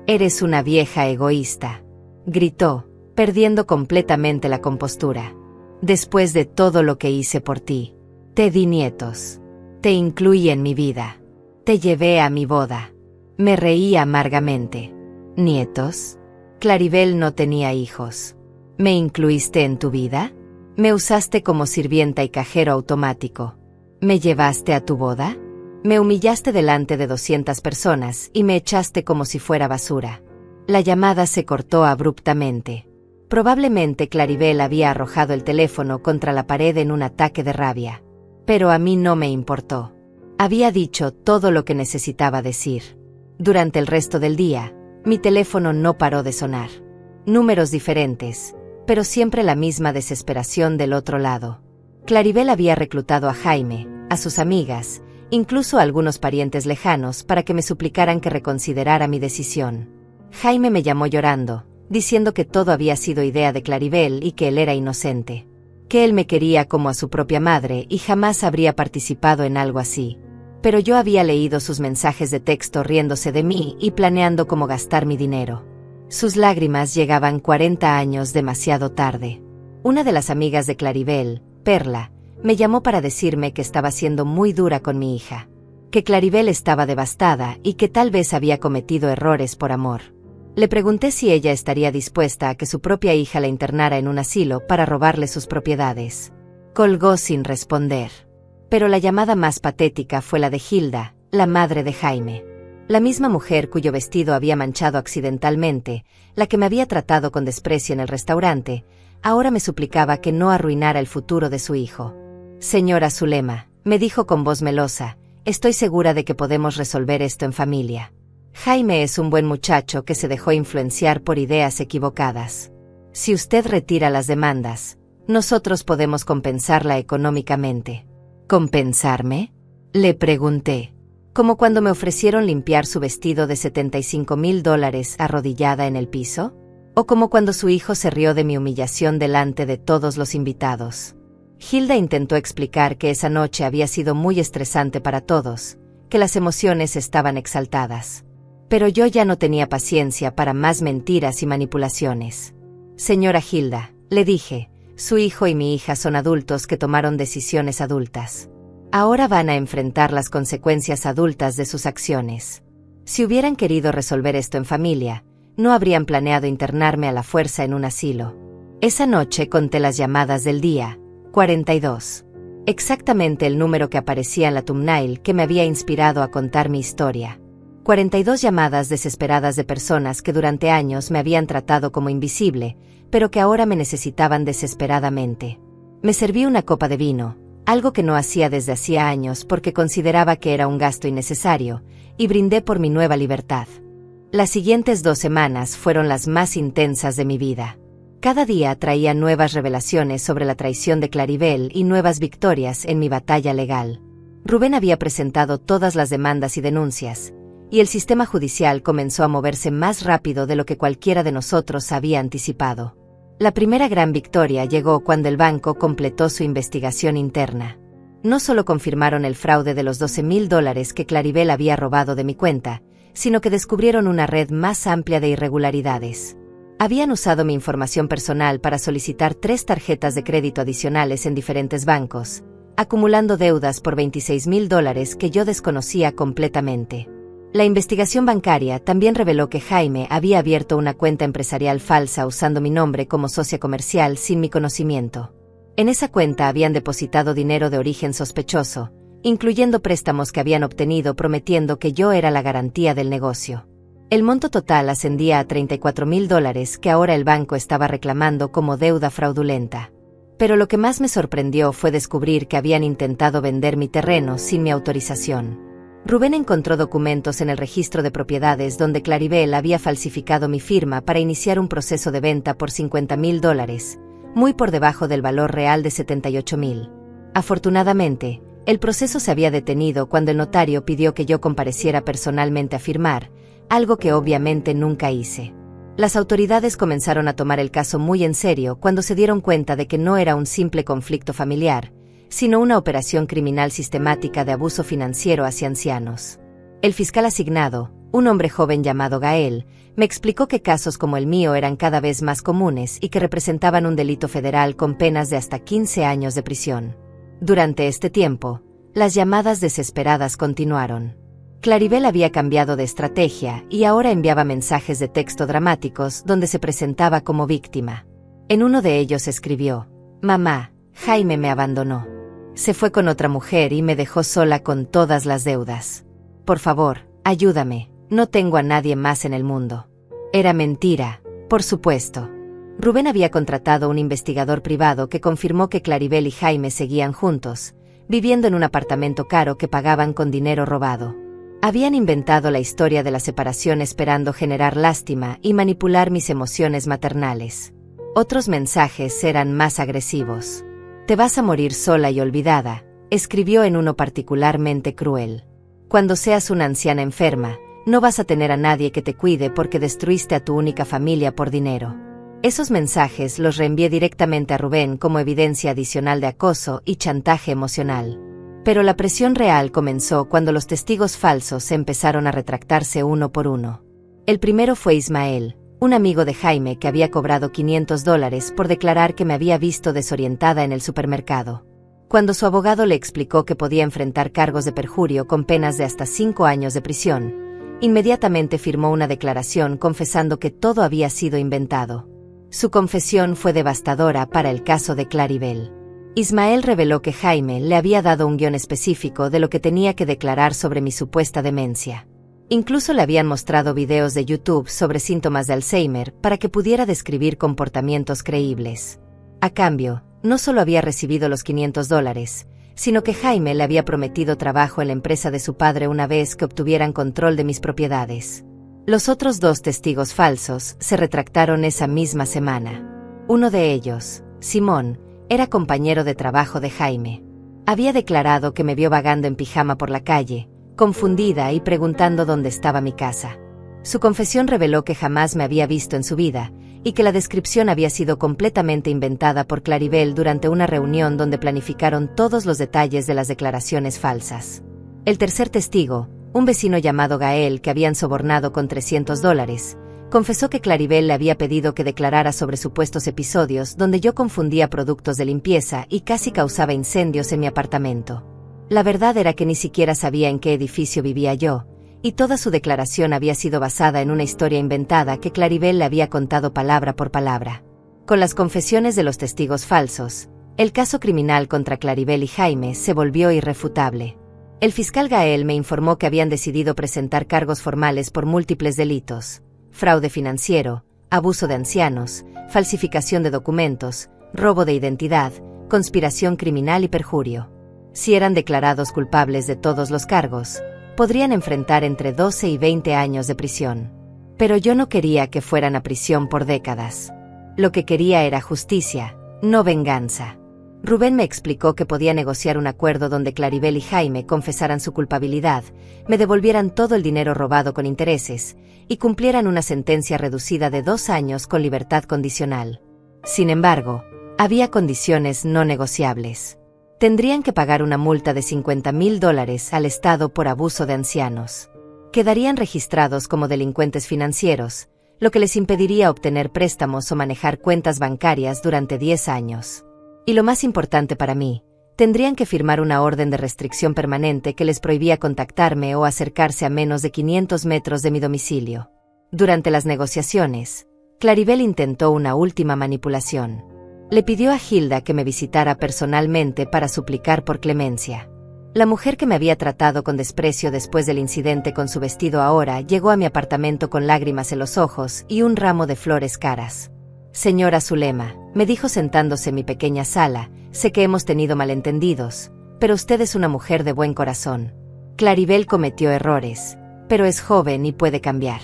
Eres una vieja egoísta», gritó, perdiendo completamente la compostura. «Después de todo lo que hice por ti, te di nietos. Te incluí en mi vida. Te llevé a mi boda. Me reí amargamente. ¿Nietos? Claribel no tenía hijos. ¿Me incluiste en tu vida? ¿Me usaste como sirvienta y cajero automático? ¿Me llevaste a tu boda? Me humillaste delante de 200 personas y me echaste como si fuera basura». La llamada se cortó abruptamente. Probablemente Claribel había arrojado el teléfono contra la pared en un ataque de rabia. Pero a mí no me importó. Había dicho todo lo que necesitaba decir. Durante el resto del día, mi teléfono no paró de sonar. Números diferentes, pero siempre la misma desesperación del otro lado. Claribel había reclutado a Jaime, a sus amigas, incluso a algunos parientes lejanos para que me suplicaran que reconsiderara mi decisión. Jaime me llamó llorando, diciendo que todo había sido idea de Claribel y que él era inocente. Que él me quería como a su propia madre y jamás habría participado en algo así. Pero yo había leído sus mensajes de texto riéndose de mí y planeando cómo gastar mi dinero. Sus lágrimas llegaban 40 años demasiado tarde. Una de las amigas de Claribel, Perla, me llamó para decirme que estaba siendo muy dura con mi hija, que Claribel estaba devastada y que tal vez había cometido errores por amor. Le pregunté si ella estaría dispuesta a que su propia hija la internara en un asilo para robarle sus propiedades. Colgó sin responder. Pero la llamada más patética fue la de Hilda, la madre de Jaime. La misma mujer cuyo vestido había manchado accidentalmente, la que me había tratado con desprecio en el restaurante, ahora me suplicaba que no arruinara el futuro de su hijo. Señora Zulema, me dijo con voz melosa, estoy segura de que podemos resolver esto en familia. Jaime es un buen muchacho que se dejó influenciar por ideas equivocadas. Si usted retira las demandas, nosotros podemos compensarla económicamente. ¿Compensarme?, le pregunté. ¿Como cuando me ofrecieron limpiar su vestido de $75,000 arrodillada en el piso? ¿O como cuando su hijo se rió de mi humillación delante de todos los invitados? Hilda intentó explicar que esa noche había sido muy estresante para todos, que las emociones estaban exaltadas. Pero yo ya no tenía paciencia para más mentiras y manipulaciones. Señora Hilda, le dije, su hijo y mi hija son adultos que tomaron decisiones adultas. Ahora van a enfrentar las consecuencias adultas de sus acciones. Si hubieran querido resolver esto en familia, no habrían planeado internarme a la fuerza en un asilo. Esa noche conté las llamadas del día, 42. Exactamente el número que aparecía en la thumbnail que me había inspirado a contar mi historia. 42 llamadas desesperadas de personas que durante años me habían tratado como invisible, pero que ahora me necesitaban desesperadamente. Me serví una copa de vino, algo que no hacía desde hacía años porque consideraba que era un gasto innecesario, y brindé por mi nueva libertad. Las siguientes 2 semanas fueron las más intensas de mi vida. Cada día traía nuevas revelaciones sobre la traición de Claribel y nuevas victorias en mi batalla legal. Rubén había presentado todas las demandas y denuncias, y el sistema judicial comenzó a moverse más rápido de lo que cualquiera de nosotros había anticipado. La primera gran victoria llegó cuando el banco completó su investigación interna. No solo confirmaron el fraude de los $12,000 que Claribel había robado de mi cuenta, sino que descubrieron una red más amplia de irregularidades. Habían usado mi información personal para solicitar 3 tarjetas de crédito adicionales en diferentes bancos, acumulando deudas por $26,000 que yo desconocía completamente. La investigación bancaria también reveló que Jaime había abierto una cuenta empresarial falsa usando mi nombre como socia comercial sin mi conocimiento. En esa cuenta habían depositado dinero de origen sospechoso, incluyendo préstamos que habían obtenido prometiendo que yo era la garantía del negocio. El monto total ascendía a $34,000 que ahora el banco estaba reclamando como deuda fraudulenta. Pero lo que más me sorprendió fue descubrir que habían intentado vender mi terreno sin mi autorización. Rubén encontró documentos en el registro de propiedades donde Claribel había falsificado mi firma para iniciar un proceso de venta por $50,000, muy por debajo del valor real de $78,000. Afortunadamente, el proceso se había detenido cuando el notario pidió que yo compareciera personalmente a firmar, algo que obviamente nunca hice. Las autoridades comenzaron a tomar el caso muy en serio cuando se dieron cuenta de que no era un simple conflicto familiar, sino una operación criminal sistemática de abuso financiero hacia ancianos. El fiscal asignado, un hombre joven llamado Gael, me explicó que casos como el mío eran cada vez más comunes y que representaban un delito federal con penas de hasta 15 años de prisión. Durante este tiempo, las llamadas desesperadas continuaron. Claribel había cambiado de estrategia y ahora enviaba mensajes de texto dramáticos donde se presentaba como víctima. En uno de ellos escribió: «Mamá, Jaime me abandonó. Se fue con otra mujer y me dejó sola con todas las deudas. Por favor, ayúdame, no tengo a nadie más en el mundo». Era mentira, por supuesto. Rubén había contratado un investigador privado que confirmó que Claribel y Jaime seguían juntos, viviendo en un apartamento caro que pagaban con dinero robado. Habían inventado la historia de la separación esperando generar lástima y manipular mis emociones maternales. Otros mensajes eran más agresivos. «Te vas a morir sola y olvidada», escribió en uno particularmente cruel. «Cuando seas una anciana enferma, no vas a tener a nadie que te cuide porque destruiste a tu única familia por dinero». Esos mensajes los reenvié directamente a Rubén como evidencia adicional de acoso y chantaje emocional. Pero la presión real comenzó cuando los testigos falsos empezaron a retractarse uno por uno. El primero fue Ismael, un amigo de Jaime que había cobrado $500 por declarar que me había visto desorientada en el supermercado. Cuando su abogado le explicó que podía enfrentar cargos de perjurio con penas de hasta 5 años de prisión, inmediatamente firmó una declaración confesando que todo había sido inventado. Su confesión fue devastadora para el caso de Claribel. Ismael reveló que Jaime le había dado un guión específico de lo que tenía que declarar sobre mi supuesta demencia. Incluso le habían mostrado videos de YouTube sobre síntomas de Alzheimer para que pudiera describir comportamientos creíbles. A cambio, no solo había recibido los $500, sino que Jaime le había prometido trabajo en la empresa de su padre una vez que obtuvieran control de mis propiedades. Los otros 2 testigos falsos se retractaron esa misma semana. Uno de ellos, Simón, era compañero de trabajo de Jaime. Había declarado que me vio vagando en pijama por la calle, confundida y preguntando dónde estaba mi casa. Su confesión reveló que jamás me había visto en su vida, y que la descripción había sido completamente inventada por Claribel durante una reunión donde planificaron todos los detalles de las declaraciones falsas. El tercer testigo, un vecino llamado Gael que habían sobornado con $300, confesó que Claribel le había pedido que declarara sobre supuestos episodios donde yo confundía productos de limpieza y casi causaba incendios en mi apartamento. La verdad era que ni siquiera sabía en qué edificio vivía yo, y toda su declaración había sido basada en una historia inventada que Claribel le había contado palabra por palabra. Con las confesiones de los testigos falsos, el caso criminal contra Claribel y Jaime se volvió irrefutable. El fiscal Gael me informó que habían decidido presentar cargos formales por múltiples delitos: fraude financiero, abuso de ancianos, falsificación de documentos, robo de identidad, conspiración criminal y perjurio. Si eran declarados culpables de todos los cargos, podrían enfrentar entre 12 y 20 años de prisión. Pero yo no quería que fueran a prisión por décadas. Lo que quería era justicia, no venganza. Rubén me explicó que podía negociar un acuerdo donde Claribel y Jaime confesaran su culpabilidad, me devolvieran todo el dinero robado con intereses, y cumplieran una sentencia reducida de 2 años con libertad condicional. Sin embargo, había condiciones no negociables. Tendrían que pagar una multa de $50,000 al Estado por abuso de ancianos. Quedarían registrados como delincuentes financieros, lo que les impediría obtener préstamos o manejar cuentas bancarias durante 10 años. Y lo más importante para mí, tendrían que firmar una orden de restricción permanente que les prohibía contactarme o acercarse a menos de 500 metros de mi domicilio. Durante las negociaciones, Claribel intentó una última manipulación. Le pidió a Hilda que me visitara personalmente para suplicar por clemencia. La mujer que me había tratado con desprecio después del incidente con su vestido ahora llegó a mi apartamento con lágrimas en los ojos y un ramo de flores caras. «Señora Zulema», me dijo sentándose en mi pequeña sala, «sé que hemos tenido malentendidos, pero usted es una mujer de buen corazón. Claribel cometió errores, pero es joven y puede cambiar.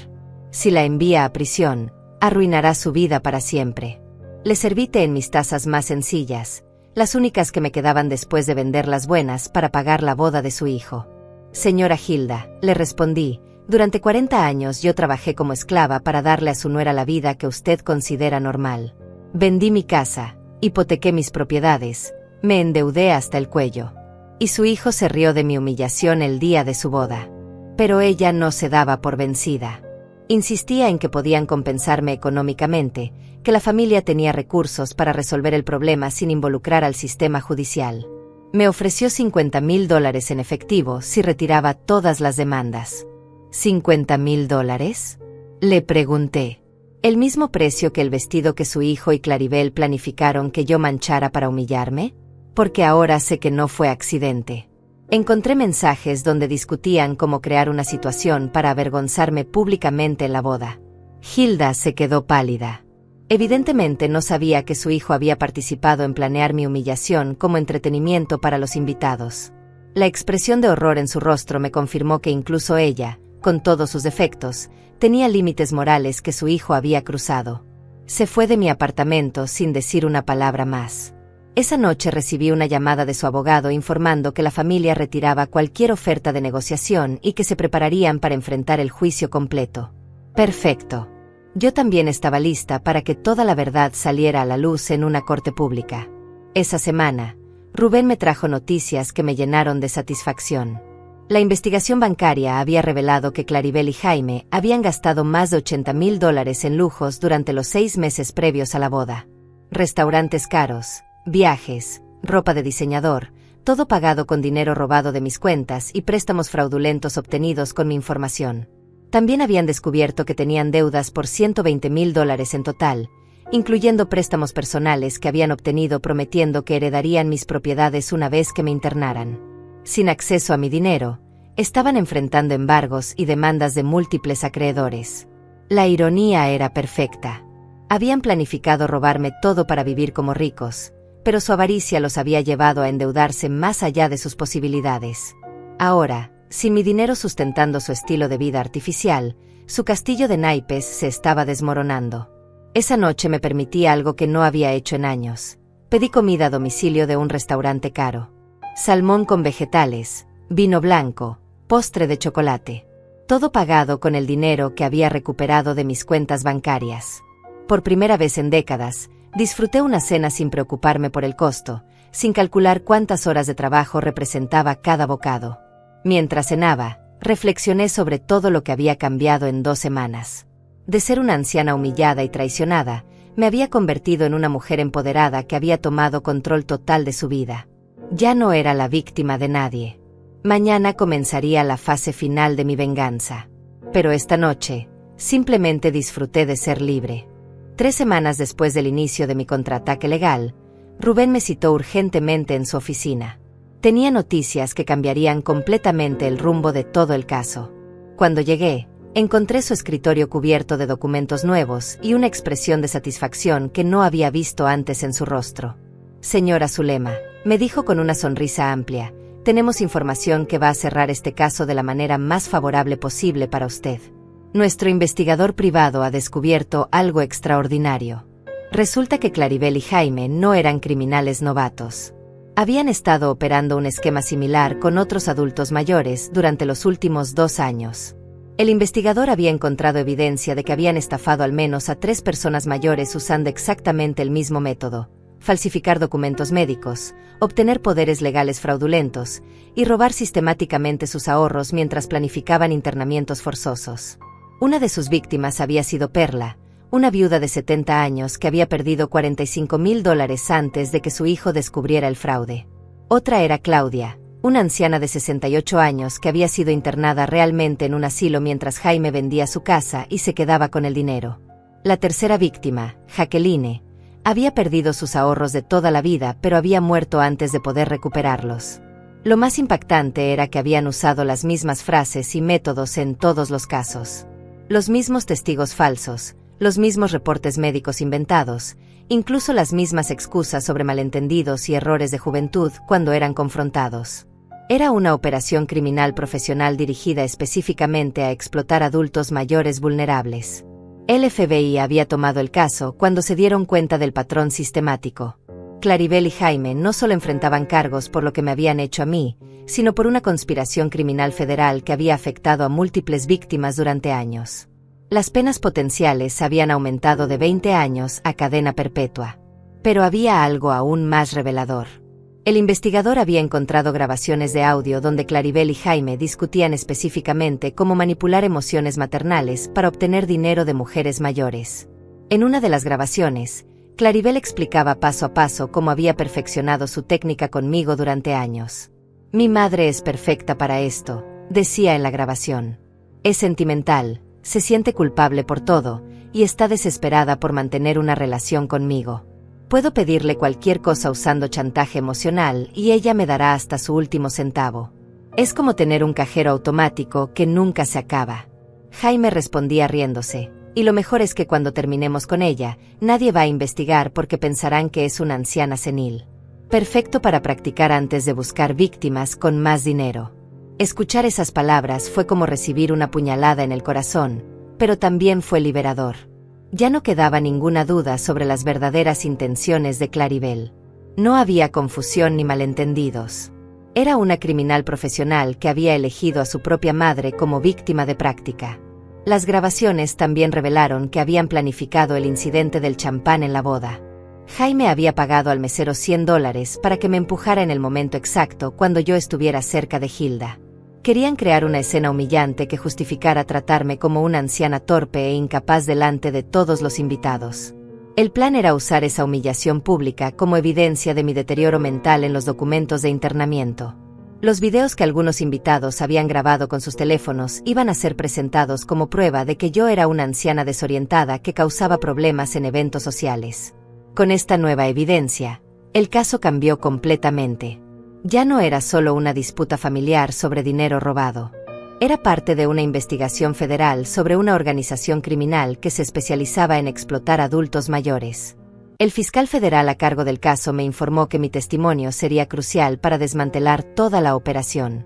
Si la envía a prisión, arruinará su vida para siempre». Le serví té en mis tazas más sencillas, las únicas que me quedaban después de vender las buenas para pagar la boda de su hijo. «Señora Hilda», le respondí, «durante 40 años yo trabajé como esclava para darle a su nuera la vida que usted considera normal. Vendí mi casa, hipotequé mis propiedades, me endeudé hasta el cuello. Y su hijo se rió de mi humillación el día de su boda. Pero ella no se daba por vencida. Insistía en que podían compensarme económicamente, que la familia tenía recursos para resolver el problema sin involucrar al sistema judicial. Me ofreció $50,000 en efectivo si retiraba todas las demandas. ¿$50,000? Le pregunté. ¿El mismo precio que el vestido que su hijo y Claribel planificaron que yo manchara para humillarme? Porque ahora sé que no fue accidente. Encontré mensajes donde discutían cómo crear una situación para avergonzarme públicamente en la boda. Hilda se quedó pálida. Evidentemente no sabía que su hijo había participado en planear mi humillación como entretenimiento para los invitados. La expresión de horror en su rostro me confirmó que incluso ella, con todos sus defectos, tenía límites morales que su hijo había cruzado. Se fue de mi apartamento sin decir una palabra más. Esa noche recibí una llamada de su abogado informando que la familia retiraba cualquier oferta de negociación y que se prepararían para enfrentar el juicio completo. Perfecto. Yo también estaba lista para que toda la verdad saliera a la luz en una corte pública. Esa semana, Rubén me trajo noticias que me llenaron de satisfacción. La investigación bancaria había revelado que Claribel y Jaime habían gastado más de $80,000 en lujos durante los 6 meses previos a la boda. Restaurantes caros, viajes, ropa de diseñador, todo pagado con dinero robado de mis cuentas y préstamos fraudulentos obtenidos con mi información. También habían descubierto que tenían deudas por $120,000 en total, incluyendo préstamos personales que habían obtenido prometiendo que heredarían mis propiedades una vez que me internaran. Sin acceso a mi dinero, Estaban enfrentando embargos y demandas de múltiples acreedores. La ironía era perfecta. Habían planificado robarme todo para vivir como ricos, pero su avaricia los había llevado a endeudarse más allá de sus posibilidades. Ahora, sin mi dinero sustentando su estilo de vida artificial, su castillo de naipes se estaba desmoronando. Esa noche me permití algo que no había hecho en años. Pedí comida a domicilio de un restaurante caro. Salmón con vegetales, vino blanco, postre de chocolate. Todo pagado con el dinero que había recuperado de mis cuentas bancarias. Por primera vez en décadas, disfruté una cena sin preocuparme por el costo, sin calcular cuántas horas de trabajo representaba cada bocado. Mientras cenaba, reflexioné sobre todo lo que había cambiado en 2 semanas. De ser una anciana humillada y traicionada, me había convertido en una mujer empoderada que había tomado control total de su vida. Ya no era la víctima de nadie. Mañana comenzaría la fase final de mi venganza. Pero esta noche, simplemente disfruté de ser libre. 3 semanas después del inicio de mi contraataque legal, Rubén me citó urgentemente en su oficina. Tenía noticias que cambiarían completamente el rumbo de todo el caso. Cuando llegué, encontré su escritorio cubierto de documentos nuevos y una expresión de satisfacción que no había visto antes en su rostro. Señora Zulema, me dijo con una sonrisa amplia, tenemos información que va a cerrar este caso de la manera más favorable posible para usted. Nuestro investigador privado ha descubierto algo extraordinario. Resulta que Claribel y Jaime no eran criminales novatos. Habían estado operando un esquema similar con otros adultos mayores durante los últimos 2 años. El investigador había encontrado evidencia de que habían estafado al menos a 3 personas mayores usando exactamente el mismo método: falsificar documentos médicos, obtener poderes legales fraudulentos y robar sistemáticamente sus ahorros mientras planificaban internamientos forzosos. Una de sus víctimas había sido Perla, una viuda de 70 años que había perdido $45,000 antes de que su hijo descubriera el fraude. Otra era Claudia, una anciana de 68 años que había sido internada realmente en un asilo mientras Jaime vendía su casa y se quedaba con el dinero. La tercera víctima, Jacqueline, había perdido sus ahorros de toda la vida pero había muerto antes de poder recuperarlos. Lo más impactante era que habían usado las mismas frases y métodos en todos los casos. Los mismos testigos falsos, los mismos reportes médicos inventados, incluso las mismas excusas sobre malentendidos y errores de juventud cuando eran confrontados. Era una operación criminal profesional dirigida específicamente a explotar adultos mayores vulnerables. El FBI había tomado el caso cuando se dieron cuenta del patrón sistemático. Claribel y Jaime no solo enfrentaban cargos por lo que me habían hecho a mí, sino por una conspiración criminal federal que había afectado a múltiples víctimas durante años. Las penas potenciales habían aumentado de 20 años a cadena perpetua. Pero había algo aún más revelador. El investigador había encontrado grabaciones de audio donde Claribel y Jaime discutían específicamente cómo manipular emociones maternales para obtener dinero de mujeres mayores. En una de las grabaciones, Claribel explicaba paso a paso cómo había perfeccionado su técnica conmigo durante años. Mi madre es perfecta para esto, decía en la grabación. Es sentimental, se siente culpable por todo, y está desesperada por mantener una relación conmigo. Puedo pedirle cualquier cosa usando chantaje emocional y ella me dará hasta su último centavo. Es como tener un cajero automático que nunca se acaba. Jaime respondía riéndose, y lo mejor es que cuando terminemos con ella, nadie va a investigar porque pensarán que es una anciana senil. Perfecto para practicar antes de buscar víctimas con más dinero. Escuchar esas palabras fue como recibir una puñalada en el corazón, pero también fue liberador. Ya no quedaba ninguna duda sobre las verdaderas intenciones de Claribel. No había confusión ni malentendidos. Era una criminal profesional que había elegido a su propia madre como víctima de práctica. Las grabaciones también revelaron que habían planificado el incidente del champán en la boda. Jaime había pagado al mesero $100 para que me empujara en el momento exacto cuando yo estuviera cerca de Hilda. Querían crear una escena humillante que justificara tratarme como una anciana torpe e incapaz delante de todos los invitados. El plan era usar esa humillación pública como evidencia de mi deterioro mental en los documentos de internamiento. Los videos que algunos invitados habían grabado con sus teléfonos iban a ser presentados como prueba de que yo era una anciana desorientada que causaba problemas en eventos sociales. Con esta nueva evidencia, el caso cambió completamente. Ya no era solo una disputa familiar sobre dinero robado. Era parte de una investigación federal sobre una organización criminal que se especializaba en explotar adultos mayores. El fiscal federal a cargo del caso me informó que mi testimonio sería crucial para desmantelar toda la operación.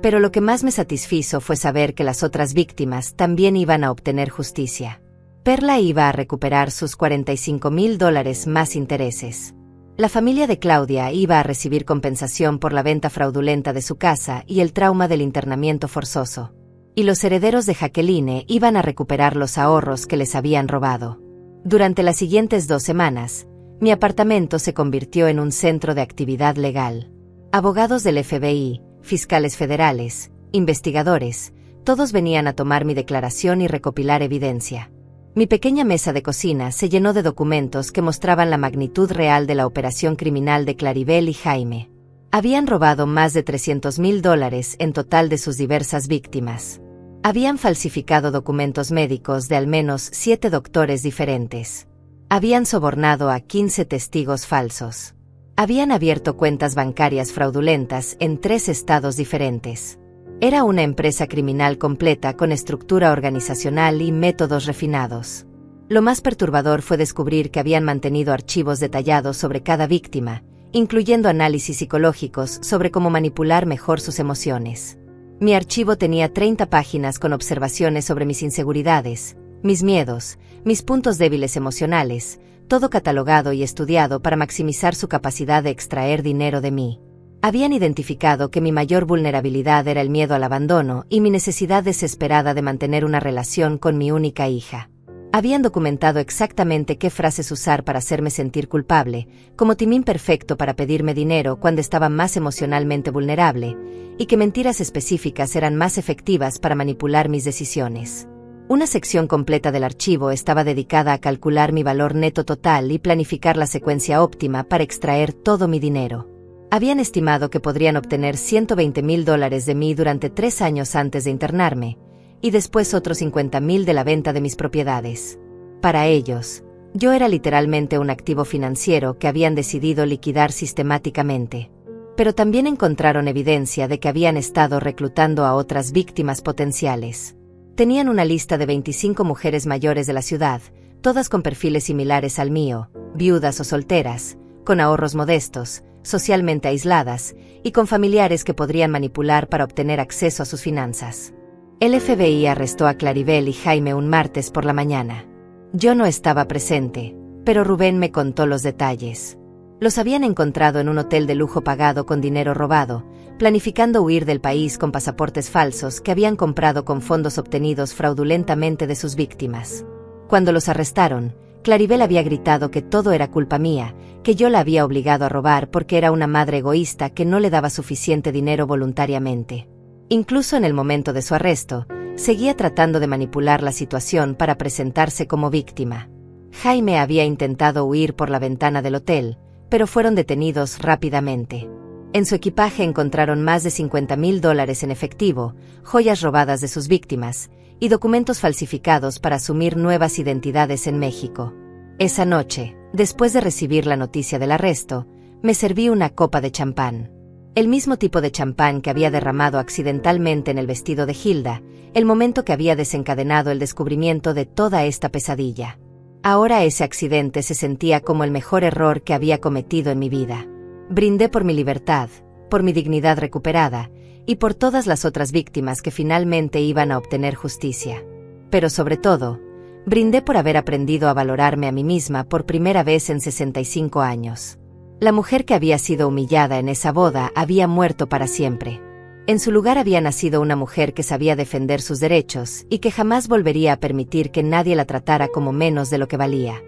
Pero lo que más me satisfizo fue saber que las otras víctimas también iban a obtener justicia. Perla iba a recuperar sus $45,000 más intereses. La familia de Claudia iba a recibir compensación por la venta fraudulenta de su casa y el trauma del internamiento forzoso. Y los herederos de Jacqueline iban a recuperar los ahorros que les habían robado. Durante las siguientes 2 semanas, mi apartamento se convirtió en un centro de actividad legal. Abogados del FBI, fiscales federales, investigadores, todos venían a tomar mi declaración y recopilar evidencia. Mi pequeña mesa de cocina se llenó de documentos que mostraban la magnitud real de la operación criminal de Claribel y Jaime. Habían robado más de $300,000 en total de sus diversas víctimas. Habían falsificado documentos médicos de al menos 7 doctores diferentes. Habían sobornado a 15 testigos falsos. Habían abierto cuentas bancarias fraudulentas en 3 estados diferentes. Era una empresa criminal completa con estructura organizacional y métodos refinados. Lo más perturbador fue descubrir que habían mantenido archivos detallados sobre cada víctima, incluyendo análisis psicológicos sobre cómo manipular mejor sus emociones. Mi archivo tenía 30 páginas con observaciones sobre mis inseguridades, mis miedos, mis puntos débiles emocionales, todo catalogado y estudiado para maximizar su capacidad de extraer dinero de mí. Habían identificado que mi mayor vulnerabilidad era el miedo al abandono y mi necesidad desesperada de mantener una relación con mi única hija. Habían documentado exactamente qué frases usar para hacerme sentir culpable, como timín perfecto para pedirme dinero cuando estaba más emocionalmente vulnerable, y qué mentiras específicas eran más efectivas para manipular mis decisiones. Una sección completa del archivo estaba dedicada a calcular mi valor neto total y planificar la secuencia óptima para extraer todo mi dinero. Habían estimado que podrían obtener $120,000 de mí durante 3 años antes de internarme, y después otros $50,000 de la venta de mis propiedades. Para ellos, yo era literalmente un activo financiero que habían decidido liquidar sistemáticamente. Pero también encontraron evidencia de que habían estado reclutando a otras víctimas potenciales. Tenían una lista de 25 mujeres mayores de la ciudad, todas con perfiles similares al mío, viudas o solteras, con ahorros modestos, socialmente aisladas, y con familiares que podrían manipular para obtener acceso a sus finanzas. El FBI arrestó a Claribel y Jaime un martes por la mañana. Yo no estaba presente, pero Rubén me contó los detalles. Los habían encontrado en un hotel de lujo pagado con dinero robado, planificando huir del país con pasaportes falsos que habían comprado con fondos obtenidos fraudulentamente de sus víctimas. Cuando los arrestaron, Claribel había gritado que todo era culpa mía, que yo la había obligado a robar porque era una madre egoísta que no le daba suficiente dinero voluntariamente. Incluso en el momento de su arresto, seguía tratando de manipular la situación para presentarse como víctima. Jaime había intentado huir por la ventana del hotel, pero fueron detenidos rápidamente. En su equipaje encontraron más de $50,000 en efectivo, joyas robadas de sus víctimas, y documentos falsificados para asumir nuevas identidades en México. Esa noche, después de recibir la noticia del arresto, me serví una copa de champán. El mismo tipo de champán que había derramado accidentalmente en el vestido de Hilda, el momento que había desencadenado el descubrimiento de toda esta pesadilla. Ahora ese accidente se sentía como el mejor error que había cometido en mi vida. Brindé por mi libertad, por mi dignidad recuperada, y por todas las otras víctimas que finalmente iban a obtener justicia. Pero sobre todo, brindé por haber aprendido a valorarme a mí misma por primera vez en 65 años. La mujer que había sido humillada en esa boda había muerto para siempre. En su lugar había nacido una mujer que sabía defender sus derechos y que jamás volvería a permitir que nadie la tratara como menos de lo que valía.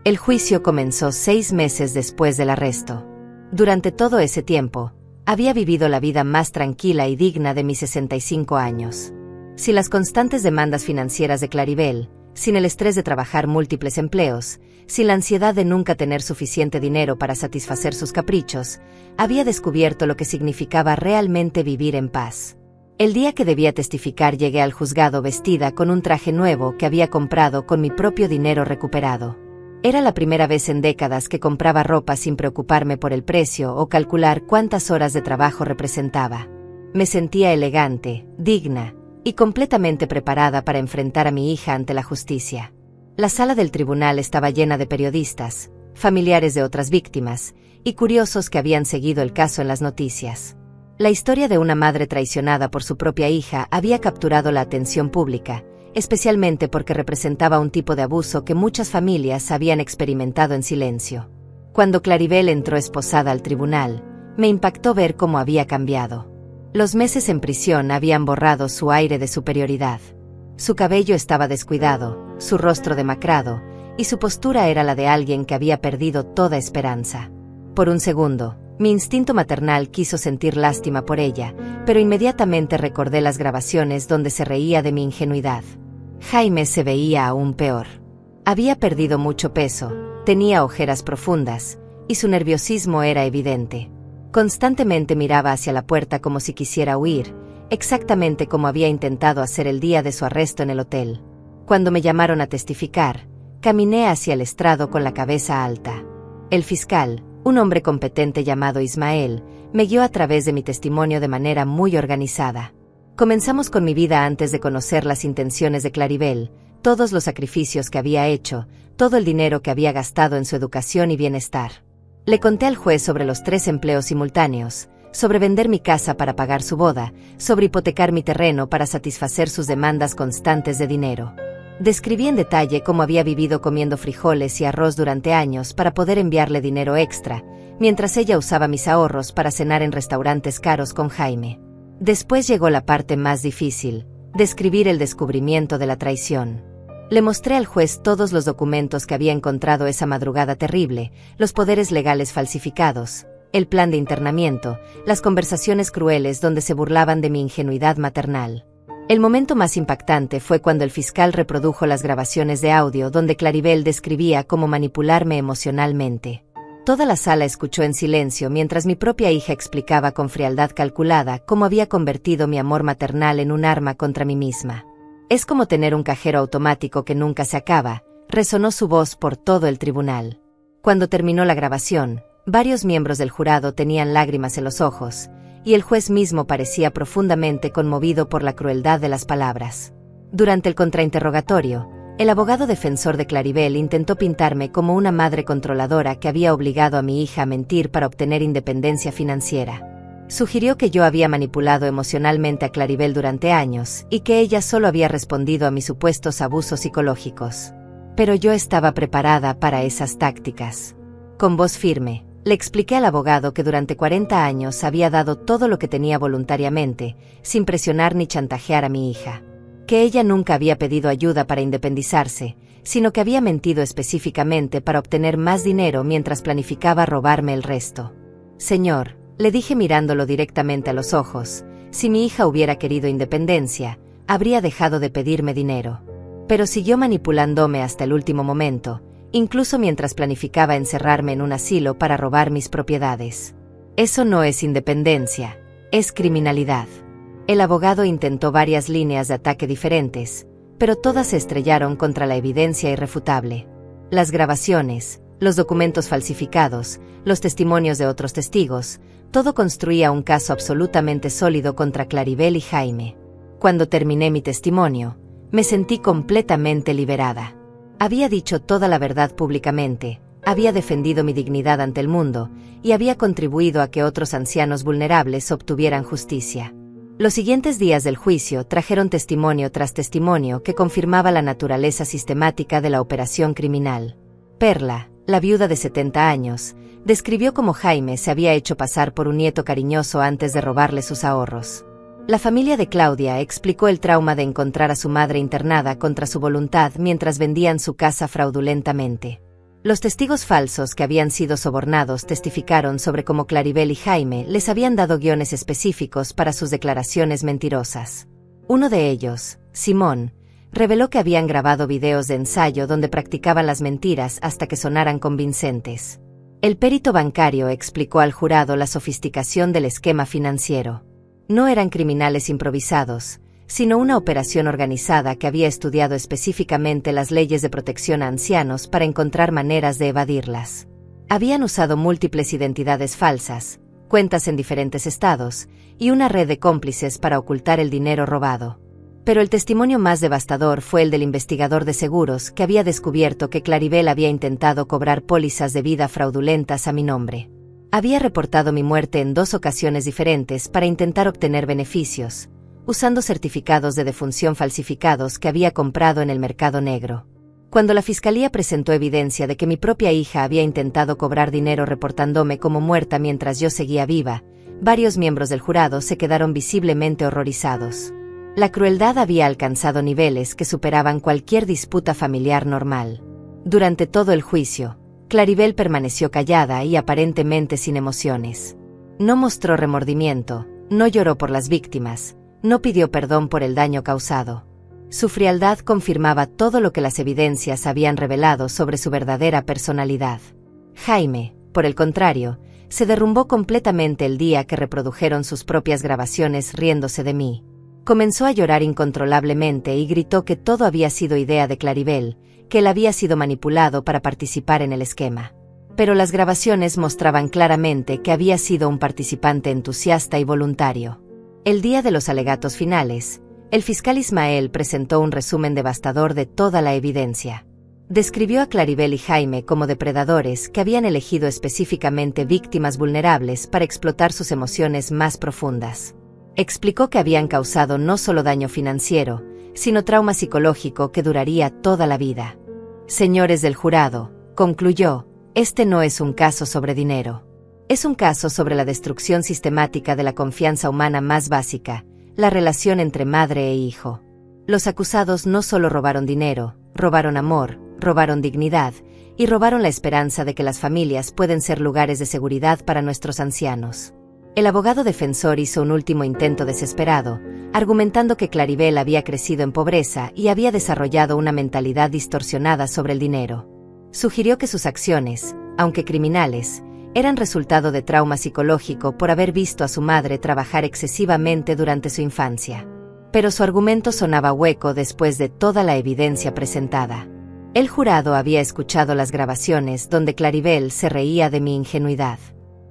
El juicio comenzó 6 meses después del arresto. Durante todo ese tiempo, había vivido la vida más tranquila y digna de mis 65 años. Sin las constantes demandas financieras de Claribel, sin el estrés de trabajar múltiples empleos, sin la ansiedad de nunca tener suficiente dinero para satisfacer sus caprichos, había descubierto lo que significaba realmente vivir en paz. El día que debía testificar llegué al juzgado vestida con un traje nuevo que había comprado con mi propio dinero recuperado. Era la primera vez en décadas que compraba ropa sin preocuparme por el precio o calcular cuántas horas de trabajo representaba. Me sentía elegante, digna y completamente preparada para enfrentar a mi hija ante la justicia. La sala del tribunal estaba llena de periodistas, familiares de otras víctimas y curiosos que habían seguido el caso en las noticias. La historia de una madre traicionada por su propia hija había capturado la atención pública, especialmente porque representaba un tipo de abuso que muchas familias habían experimentado en silencio. Cuando Claribel entró esposada al tribunal, me impactó ver cómo había cambiado. Los meses en prisión habían borrado su aire de superioridad. Su cabello estaba descuidado, su rostro demacrado, y su postura era la de alguien que había perdido toda esperanza. Por un segundo, mi instinto maternal quiso sentir lástima por ella, pero inmediatamente recordé las grabaciones donde se reía de mi ingenuidad. Jaime se veía aún peor. Había perdido mucho peso, tenía ojeras profundas, y su nerviosismo era evidente. Constantemente miraba hacia la puerta como si quisiera huir, exactamente como había intentado hacer el día de su arresto en el hotel. Cuando me llamaron a testificar, caminé hacia el estrado con la cabeza alta. El fiscal, un hombre competente llamado Ismael, me guió a través de mi testimonio de manera muy organizada. Comenzamos con mi vida antes de conocer las intenciones de Claribel, todos los sacrificios que había hecho, todo el dinero que había gastado en su educación y bienestar. Le conté al juez sobre los 3 empleos simultáneos, sobre vender mi casa para pagar su boda, sobre hipotecar mi terreno para satisfacer sus demandas constantes de dinero. Describí en detalle cómo había vivido comiendo frijoles y arroz durante años para poder enviarle dinero extra, mientras ella usaba mis ahorros para cenar en restaurantes caros con Jaime. Después llegó la parte más difícil, describir el descubrimiento de la traición. Le mostré al juez todos los documentos que había encontrado esa madrugada terrible, los poderes legales falsificados, el plan de internamiento, las conversaciones crueles donde se burlaban de mi ingenuidad maternal. El momento más impactante fue cuando el fiscal reprodujo las grabaciones de audio donde Claribel describía cómo manipularme emocionalmente. Toda la sala escuchó en silencio mientras mi propia hija explicaba con frialdad calculada cómo había convertido mi amor maternal en un arma contra mí misma. Es como tener un cajero automático que nunca se acaba, resonó su voz por todo el tribunal. Cuando terminó la grabación, varios miembros del jurado tenían lágrimas en los ojos, y el juez mismo parecía profundamente conmovido por la crueldad de las palabras. Durante el contrainterrogatorio, el abogado defensor de Claribel intentó pintarme como una madre controladora que había obligado a mi hija a mentir para obtener independencia financiera. Sugirió que yo había manipulado emocionalmente a Claribel durante años y que ella solo había respondido a mis supuestos abusos psicológicos. Pero yo estaba preparada para esas tácticas. Con voz firme, le expliqué al abogado que durante 40 años había dado todo lo que tenía voluntariamente, sin presionar ni chantajear a mi hija. Que ella nunca había pedido ayuda para independizarse, sino que había mentido específicamente para obtener más dinero mientras planificaba robarme el resto. Señor, le dije mirándolo directamente a los ojos, si mi hija hubiera querido independencia, habría dejado de pedirme dinero. Pero siguió manipulándome hasta el último momento, incluso mientras planificaba encerrarme en un asilo para robar mis propiedades. Eso no es independencia, es criminalidad. El abogado intentó varias líneas de ataque diferentes, pero todas se estrellaron contra la evidencia irrefutable. Las grabaciones, los documentos falsificados, los testimonios de otros testigos, todo construía un caso absolutamente sólido contra Claribel y Jaime. Cuando terminé mi testimonio, me sentí completamente liberada. Había dicho toda la verdad públicamente, había defendido mi dignidad ante el mundo, y había contribuido a que otros ancianos vulnerables obtuvieran justicia. Los siguientes días del juicio trajeron testimonio tras testimonio que confirmaba la naturaleza sistemática de la operación criminal. Perla, la viuda de 70 años, describió cómo Jaime se había hecho pasar por un nieto cariñoso antes de robarle sus ahorros. La familia de Claudia explicó el trauma de encontrar a su madre internada contra su voluntad mientras vendían su casa fraudulentamente. Los testigos falsos que habían sido sobornados testificaron sobre cómo Claribel y Jaime les habían dado guiones específicos para sus declaraciones mentirosas. Uno de ellos, Simón, reveló que habían grabado videos de ensayo donde practicaban las mentiras hasta que sonaran convincentes. El perito bancario explicó al jurado la sofisticación del esquema financiero. No eran criminales improvisados, sino una operación organizada que había estudiado específicamente las leyes de protección a ancianos para encontrar maneras de evadirlas. Habían usado múltiples identidades falsas, cuentas en diferentes estados, y una red de cómplices para ocultar el dinero robado. Pero el testimonio más devastador fue el del investigador de seguros que había descubierto que Claribel había intentado cobrar pólizas de vida fraudulentas a mi nombre. Había reportado mi muerte en 2 ocasiones diferentes para intentar obtener beneficios, usando certificados de defunción falsificados que había comprado en el mercado negro. Cuando la fiscalía presentó evidencia de que mi propia hija había intentado cobrar dinero reportándome como muerta mientras yo seguía viva, varios miembros del jurado se quedaron visiblemente horrorizados. La crueldad había alcanzado niveles que superaban cualquier disputa familiar normal. Durante todo el juicio, Claribel permaneció callada y aparentemente sin emociones. No mostró remordimiento, no lloró por las víctimas, no pidió perdón por el daño causado. Su frialdad confirmaba todo lo que las evidencias habían revelado sobre su verdadera personalidad. Jaime, por el contrario, se derrumbó completamente el día que reprodujeron sus propias grabaciones riéndose de mí. Comenzó a llorar incontrolablemente y gritó que todo había sido idea de Claribel, que él había sido manipulado para participar en el esquema. Pero las grabaciones mostraban claramente que había sido un participante entusiasta y voluntario. El día de los alegatos finales, el fiscal Ismael presentó un resumen devastador de toda la evidencia. Describió a Claribel y Jaime como depredadores que habían elegido específicamente víctimas vulnerables para explotar sus emociones más profundas. Explicó que habían causado no solo daño financiero, sino trauma psicológico que duraría toda la vida. Señores del jurado, concluyó, este no es un caso sobre dinero. Es un caso sobre la destrucción sistemática de la confianza humana más básica, la relación entre madre e hijo. Los acusados no solo robaron dinero, robaron amor, robaron dignidad, y robaron la esperanza de que las familias pueden ser lugares de seguridad para nuestros ancianos. El abogado defensor hizo un último intento desesperado, argumentando que Claribel había crecido en pobreza y había desarrollado una mentalidad distorsionada sobre el dinero. Sugirió que sus acciones, aunque criminales, eran resultado de trauma psicológico por haber visto a su madre trabajar excesivamente durante su infancia. Pero su argumento sonaba hueco después de toda la evidencia presentada. El jurado había escuchado las grabaciones donde Claribel se reía de mi ingenuidad.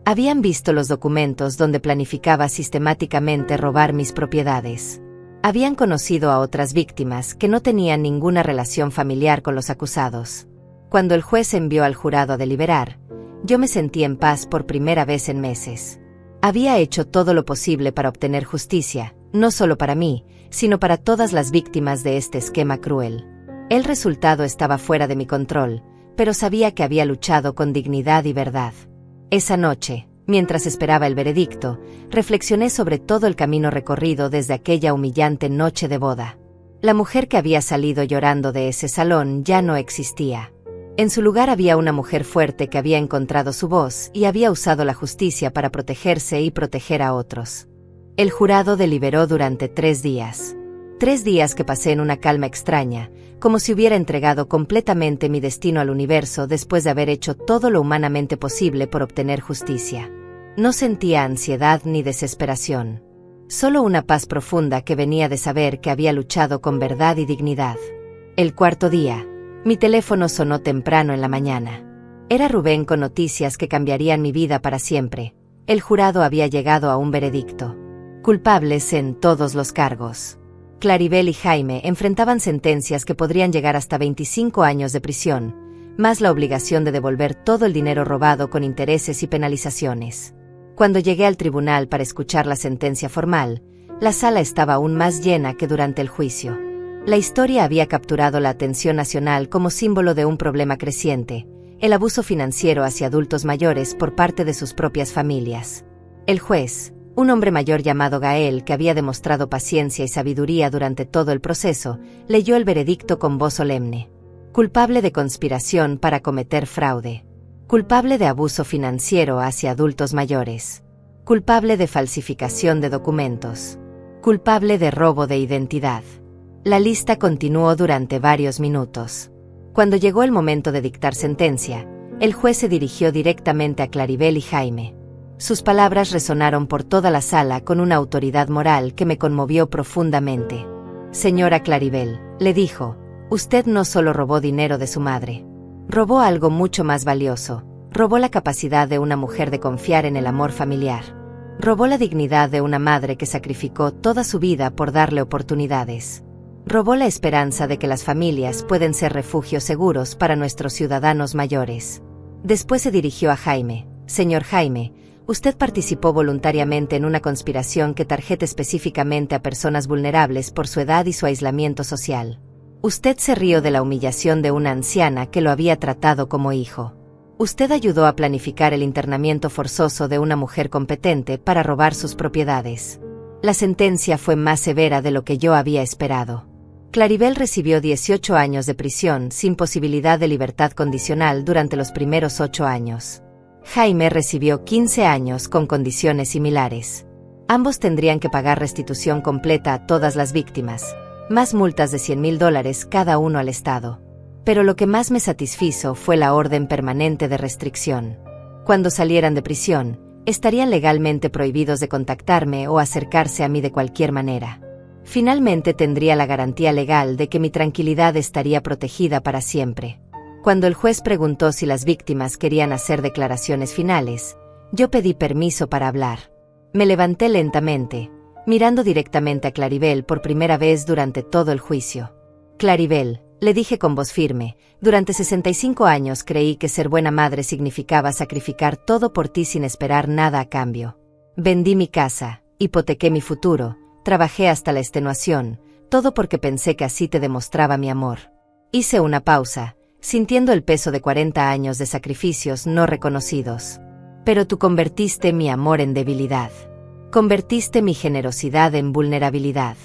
Habían visto los documentos donde planificaba sistemáticamente robar mis propiedades. Habían conocido a otras víctimas que no tenían ninguna relación familiar con los acusados. Cuando el juez envió al jurado a deliberar, yo me sentí en paz por primera vez en meses. Había hecho todo lo posible para obtener justicia, no solo para mí, sino para todas las víctimas de este esquema cruel. El resultado estaba fuera de mi control, pero sabía que había luchado con dignidad y verdad. Esa noche, mientras esperaba el veredicto, reflexioné sobre todo el camino recorrido desde aquella humillante noche de boda. La mujer que había salido llorando de ese salón ya no existía. En su lugar había una mujer fuerte que había encontrado su voz y había usado la justicia para protegerse y proteger a otros. El jurado deliberó durante 3 días. 3 días que pasé en una calma extraña, como si hubiera entregado completamente mi destino al universo después de haber hecho todo lo humanamente posible por obtener justicia. No sentía ansiedad ni desesperación. Solo una paz profunda que venía de saber que había luchado con verdad y dignidad. El 4.º día, mi teléfono sonó temprano en la mañana. Era Rubén con noticias que cambiarían mi vida para siempre. El jurado había llegado a un veredicto. Culpables en todos los cargos. Claribel y Jaime enfrentaban sentencias que podrían llegar hasta 25 años de prisión, más la obligación de devolver todo el dinero robado con intereses y penalizaciones. Cuando llegué al tribunal para escuchar la sentencia formal, la sala estaba aún más llena que durante el juicio. La historia había capturado la atención nacional como símbolo de un problema creciente, el abuso financiero hacia adultos mayores por parte de sus propias familias. El juez, un hombre mayor llamado Gael que había demostrado paciencia y sabiduría durante todo el proceso, leyó el veredicto con voz solemne. Culpable de conspiración para cometer fraude. Culpable de abuso financiero hacia adultos mayores. Culpable de falsificación de documentos. Culpable de robo de identidad. La lista continuó durante varios minutos. Cuando llegó el momento de dictar sentencia, el juez se dirigió directamente a Claribel y Jaime. Sus palabras resonaron por toda la sala con una autoridad moral que me conmovió profundamente. Señora Claribel, le dijo, usted no solo robó dinero de su madre. Robó algo mucho más valioso. Robó la capacidad de una mujer de confiar en el amor familiar. Robó la dignidad de una madre que sacrificó toda su vida por darle oportunidades. Robó la esperanza de que las familias pueden ser refugios seguros para nuestros ciudadanos mayores. Después se dirigió a Jaime. Señor Jaime, usted participó voluntariamente en una conspiración que tarjeta específicamente a personas vulnerables por su edad y su aislamiento social. Usted se rió de la humillación de una anciana que lo había tratado como hijo. Usted ayudó a planificar el internamiento forzoso de una mujer competente para robar sus propiedades. La sentencia fue más severa de lo que yo había esperado. Claribel recibió 18 años de prisión sin posibilidad de libertad condicional durante los primeros 8 años. Jaime recibió 15 años con condiciones similares. Ambos tendrían que pagar restitución completa a todas las víctimas, más multas de $100,000 cada uno al Estado. Pero lo que más me satisfizo fue la orden permanente de restricción. Cuando salieran de prisión, estarían legalmente prohibidos de contactarme o acercarse a mí de cualquier manera. Finalmente tendría la garantía legal de que mi tranquilidad estaría protegida para siempre. Cuando el juez preguntó si las víctimas querían hacer declaraciones finales, yo pedí permiso para hablar. Me levanté lentamente, mirando directamente a Claribel por primera vez durante todo el juicio. Claribel, le dije con voz firme, durante 65 años creí que ser buena madre significaba sacrificar todo por ti sin esperar nada a cambio. Vendí mi casa, hipotequé mi futuro, trabajé hasta la extenuación, todo porque pensé que así te demostraba mi amor. Hice una pausa, sintiendo el peso de 40 años de sacrificios no reconocidos. Pero tú convertiste mi amor en debilidad. Convertiste mi generosidad en vulnerabilidad.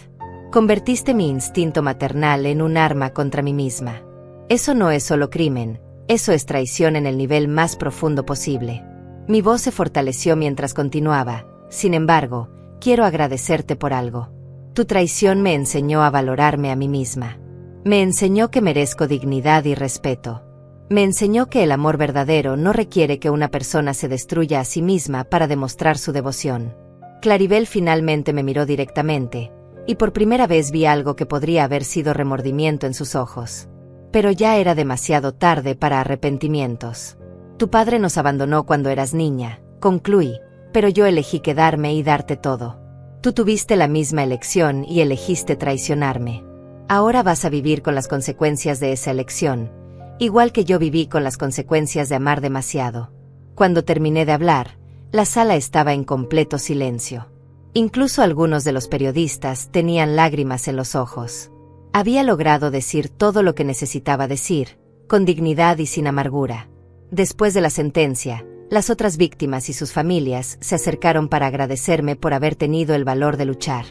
Convertiste mi instinto maternal en un arma contra mí misma. Eso no es solo crimen, eso es traición en el nivel más profundo posible. Mi voz se fortaleció mientras continuaba. Sin embargo, quiero agradecerte por algo. Tu traición me enseñó a valorarme a mí misma. Me enseñó que merezco dignidad y respeto. Me enseñó que el amor verdadero no requiere que una persona se destruya a sí misma para demostrar su devoción. Claribel finalmente me miró directamente, y por primera vez vi algo que podría haber sido remordimiento en sus ojos. Pero ya era demasiado tarde para arrepentimientos. Tu padre nos abandonó cuando eras niña, concluí, pero yo elegí quedarme y darte todo. Tú tuviste la misma elección y elegiste traicionarme. Ahora vas a vivir con las consecuencias de esa elección, igual que yo viví con las consecuencias de amar demasiado. Cuando terminé de hablar, la sala estaba en completo silencio. Incluso algunos de los periodistas tenían lágrimas en los ojos. Había logrado decir todo lo que necesitaba decir, con dignidad y sin amargura. Después de la sentencia, las otras víctimas y sus familias se acercaron para agradecerme por haber tenido el valor de luchar.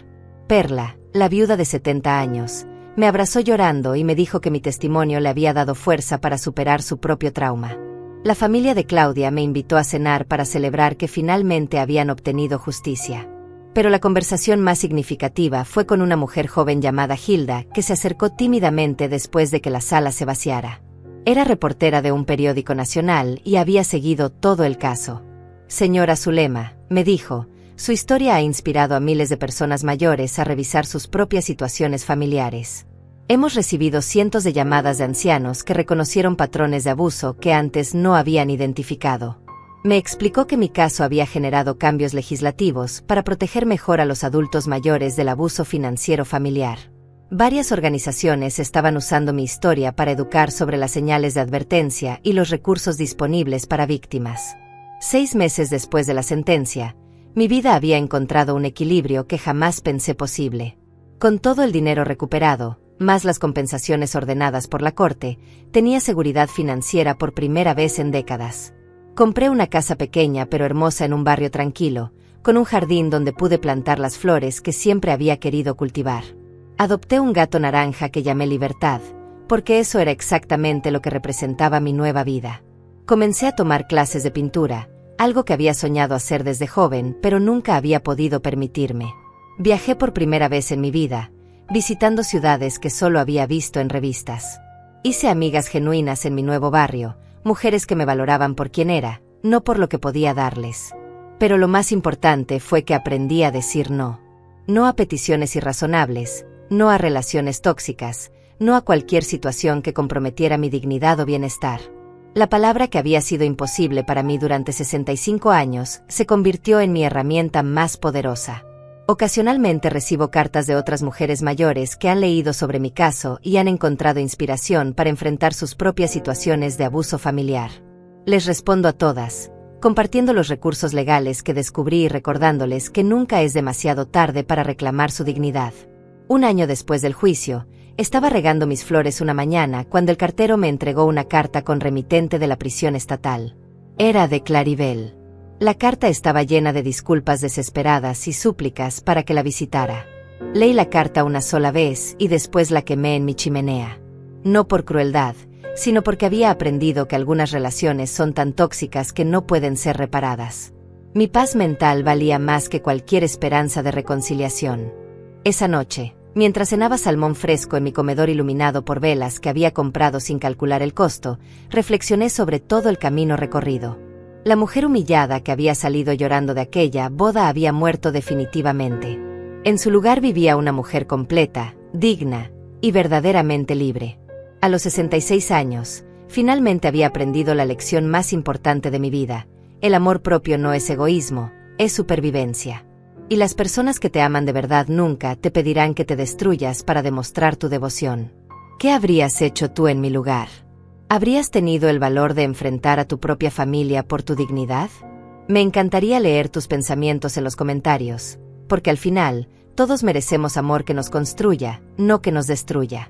Perla, la viuda de 70 años, me abrazó llorando y me dijo que mi testimonio le había dado fuerza para superar su propio trauma. La familia de Claudia me invitó a cenar para celebrar que finalmente habían obtenido justicia. Pero la conversación más significativa fue con una mujer joven llamada Hilda, que se acercó tímidamente después de que la sala se vaciara. Era reportera de un periódico nacional y había seguido todo el caso. Señora Zulema, me dijo, su historia ha inspirado a miles de personas mayores a revisar sus propias situaciones familiares. Hemos recibido cientos de llamadas de ancianos que reconocieron patrones de abuso que antes no habían identificado. Me explicó que mi caso había generado cambios legislativos para proteger mejor a los adultos mayores del abuso financiero familiar. Varias organizaciones estaban usando mi historia para educar sobre las señales de advertencia y los recursos disponibles para víctimas. 6 meses después de la sentencia, mi vida había encontrado un equilibrio que jamás pensé posible. Con todo el dinero recuperado, más las compensaciones ordenadas por la corte, tenía seguridad financiera por primera vez en décadas. Compré una casa pequeña pero hermosa en un barrio tranquilo, con un jardín donde pude plantar las flores que siempre había querido cultivar. Adopté un gato naranja que llamé Libertad, porque eso era exactamente lo que representaba mi nueva vida. Comencé a tomar clases de pintura, algo que había soñado hacer desde joven, pero nunca había podido permitirme. Viajé por primera vez en mi vida, visitando ciudades que solo había visto en revistas. Hice amigas genuinas en mi nuevo barrio, mujeres que me valoraban por quien era, no por lo que podía darles. Pero lo más importante fue que aprendí a decir no. No a peticiones irrazonables, no a relaciones tóxicas, no a cualquier situación que comprometiera mi dignidad o bienestar. La palabra que había sido imposible para mí durante 65 años se convirtió en mi herramienta más poderosa. Ocasionalmente recibo cartas de otras mujeres mayores que han leído sobre mi caso y han encontrado inspiración para enfrentar sus propias situaciones de abuso familiar. Les respondo a todas, compartiendo los recursos legales que descubrí y recordándoles que nunca es demasiado tarde para reclamar su dignidad. Un año después del juicio, estaba regando mis flores una mañana cuando el cartero me entregó una carta con remitente de la prisión estatal. Era de Claribel. La carta estaba llena de disculpas desesperadas y súplicas para que la visitara. Leí la carta una sola vez y después la quemé en mi chimenea. No por crueldad, sino porque había aprendido que algunas relaciones son tan tóxicas que no pueden ser reparadas. Mi paz mental valía más que cualquier esperanza de reconciliación. Esa noche, mientras cenaba salmón fresco en mi comedor iluminado por velas que había comprado sin calcular el costo, reflexioné sobre todo el camino recorrido. La mujer humillada que había salido llorando de aquella boda había muerto definitivamente. En su lugar vivía una mujer completa, digna y verdaderamente libre. A los 66 años, finalmente había aprendido la lección más importante de mi vida. El amor propio no es egoísmo, es supervivencia. Y las personas que te aman de verdad nunca te pedirán que te destruyas para demostrar tu devoción. ¿Qué habrías hecho tú en mi lugar? ¿Habrías tenido el valor de enfrentar a tu propia familia por tu dignidad? Me encantaría leer tus pensamientos en los comentarios, porque al final, todos merecemos amor que nos construya, no que nos destruya.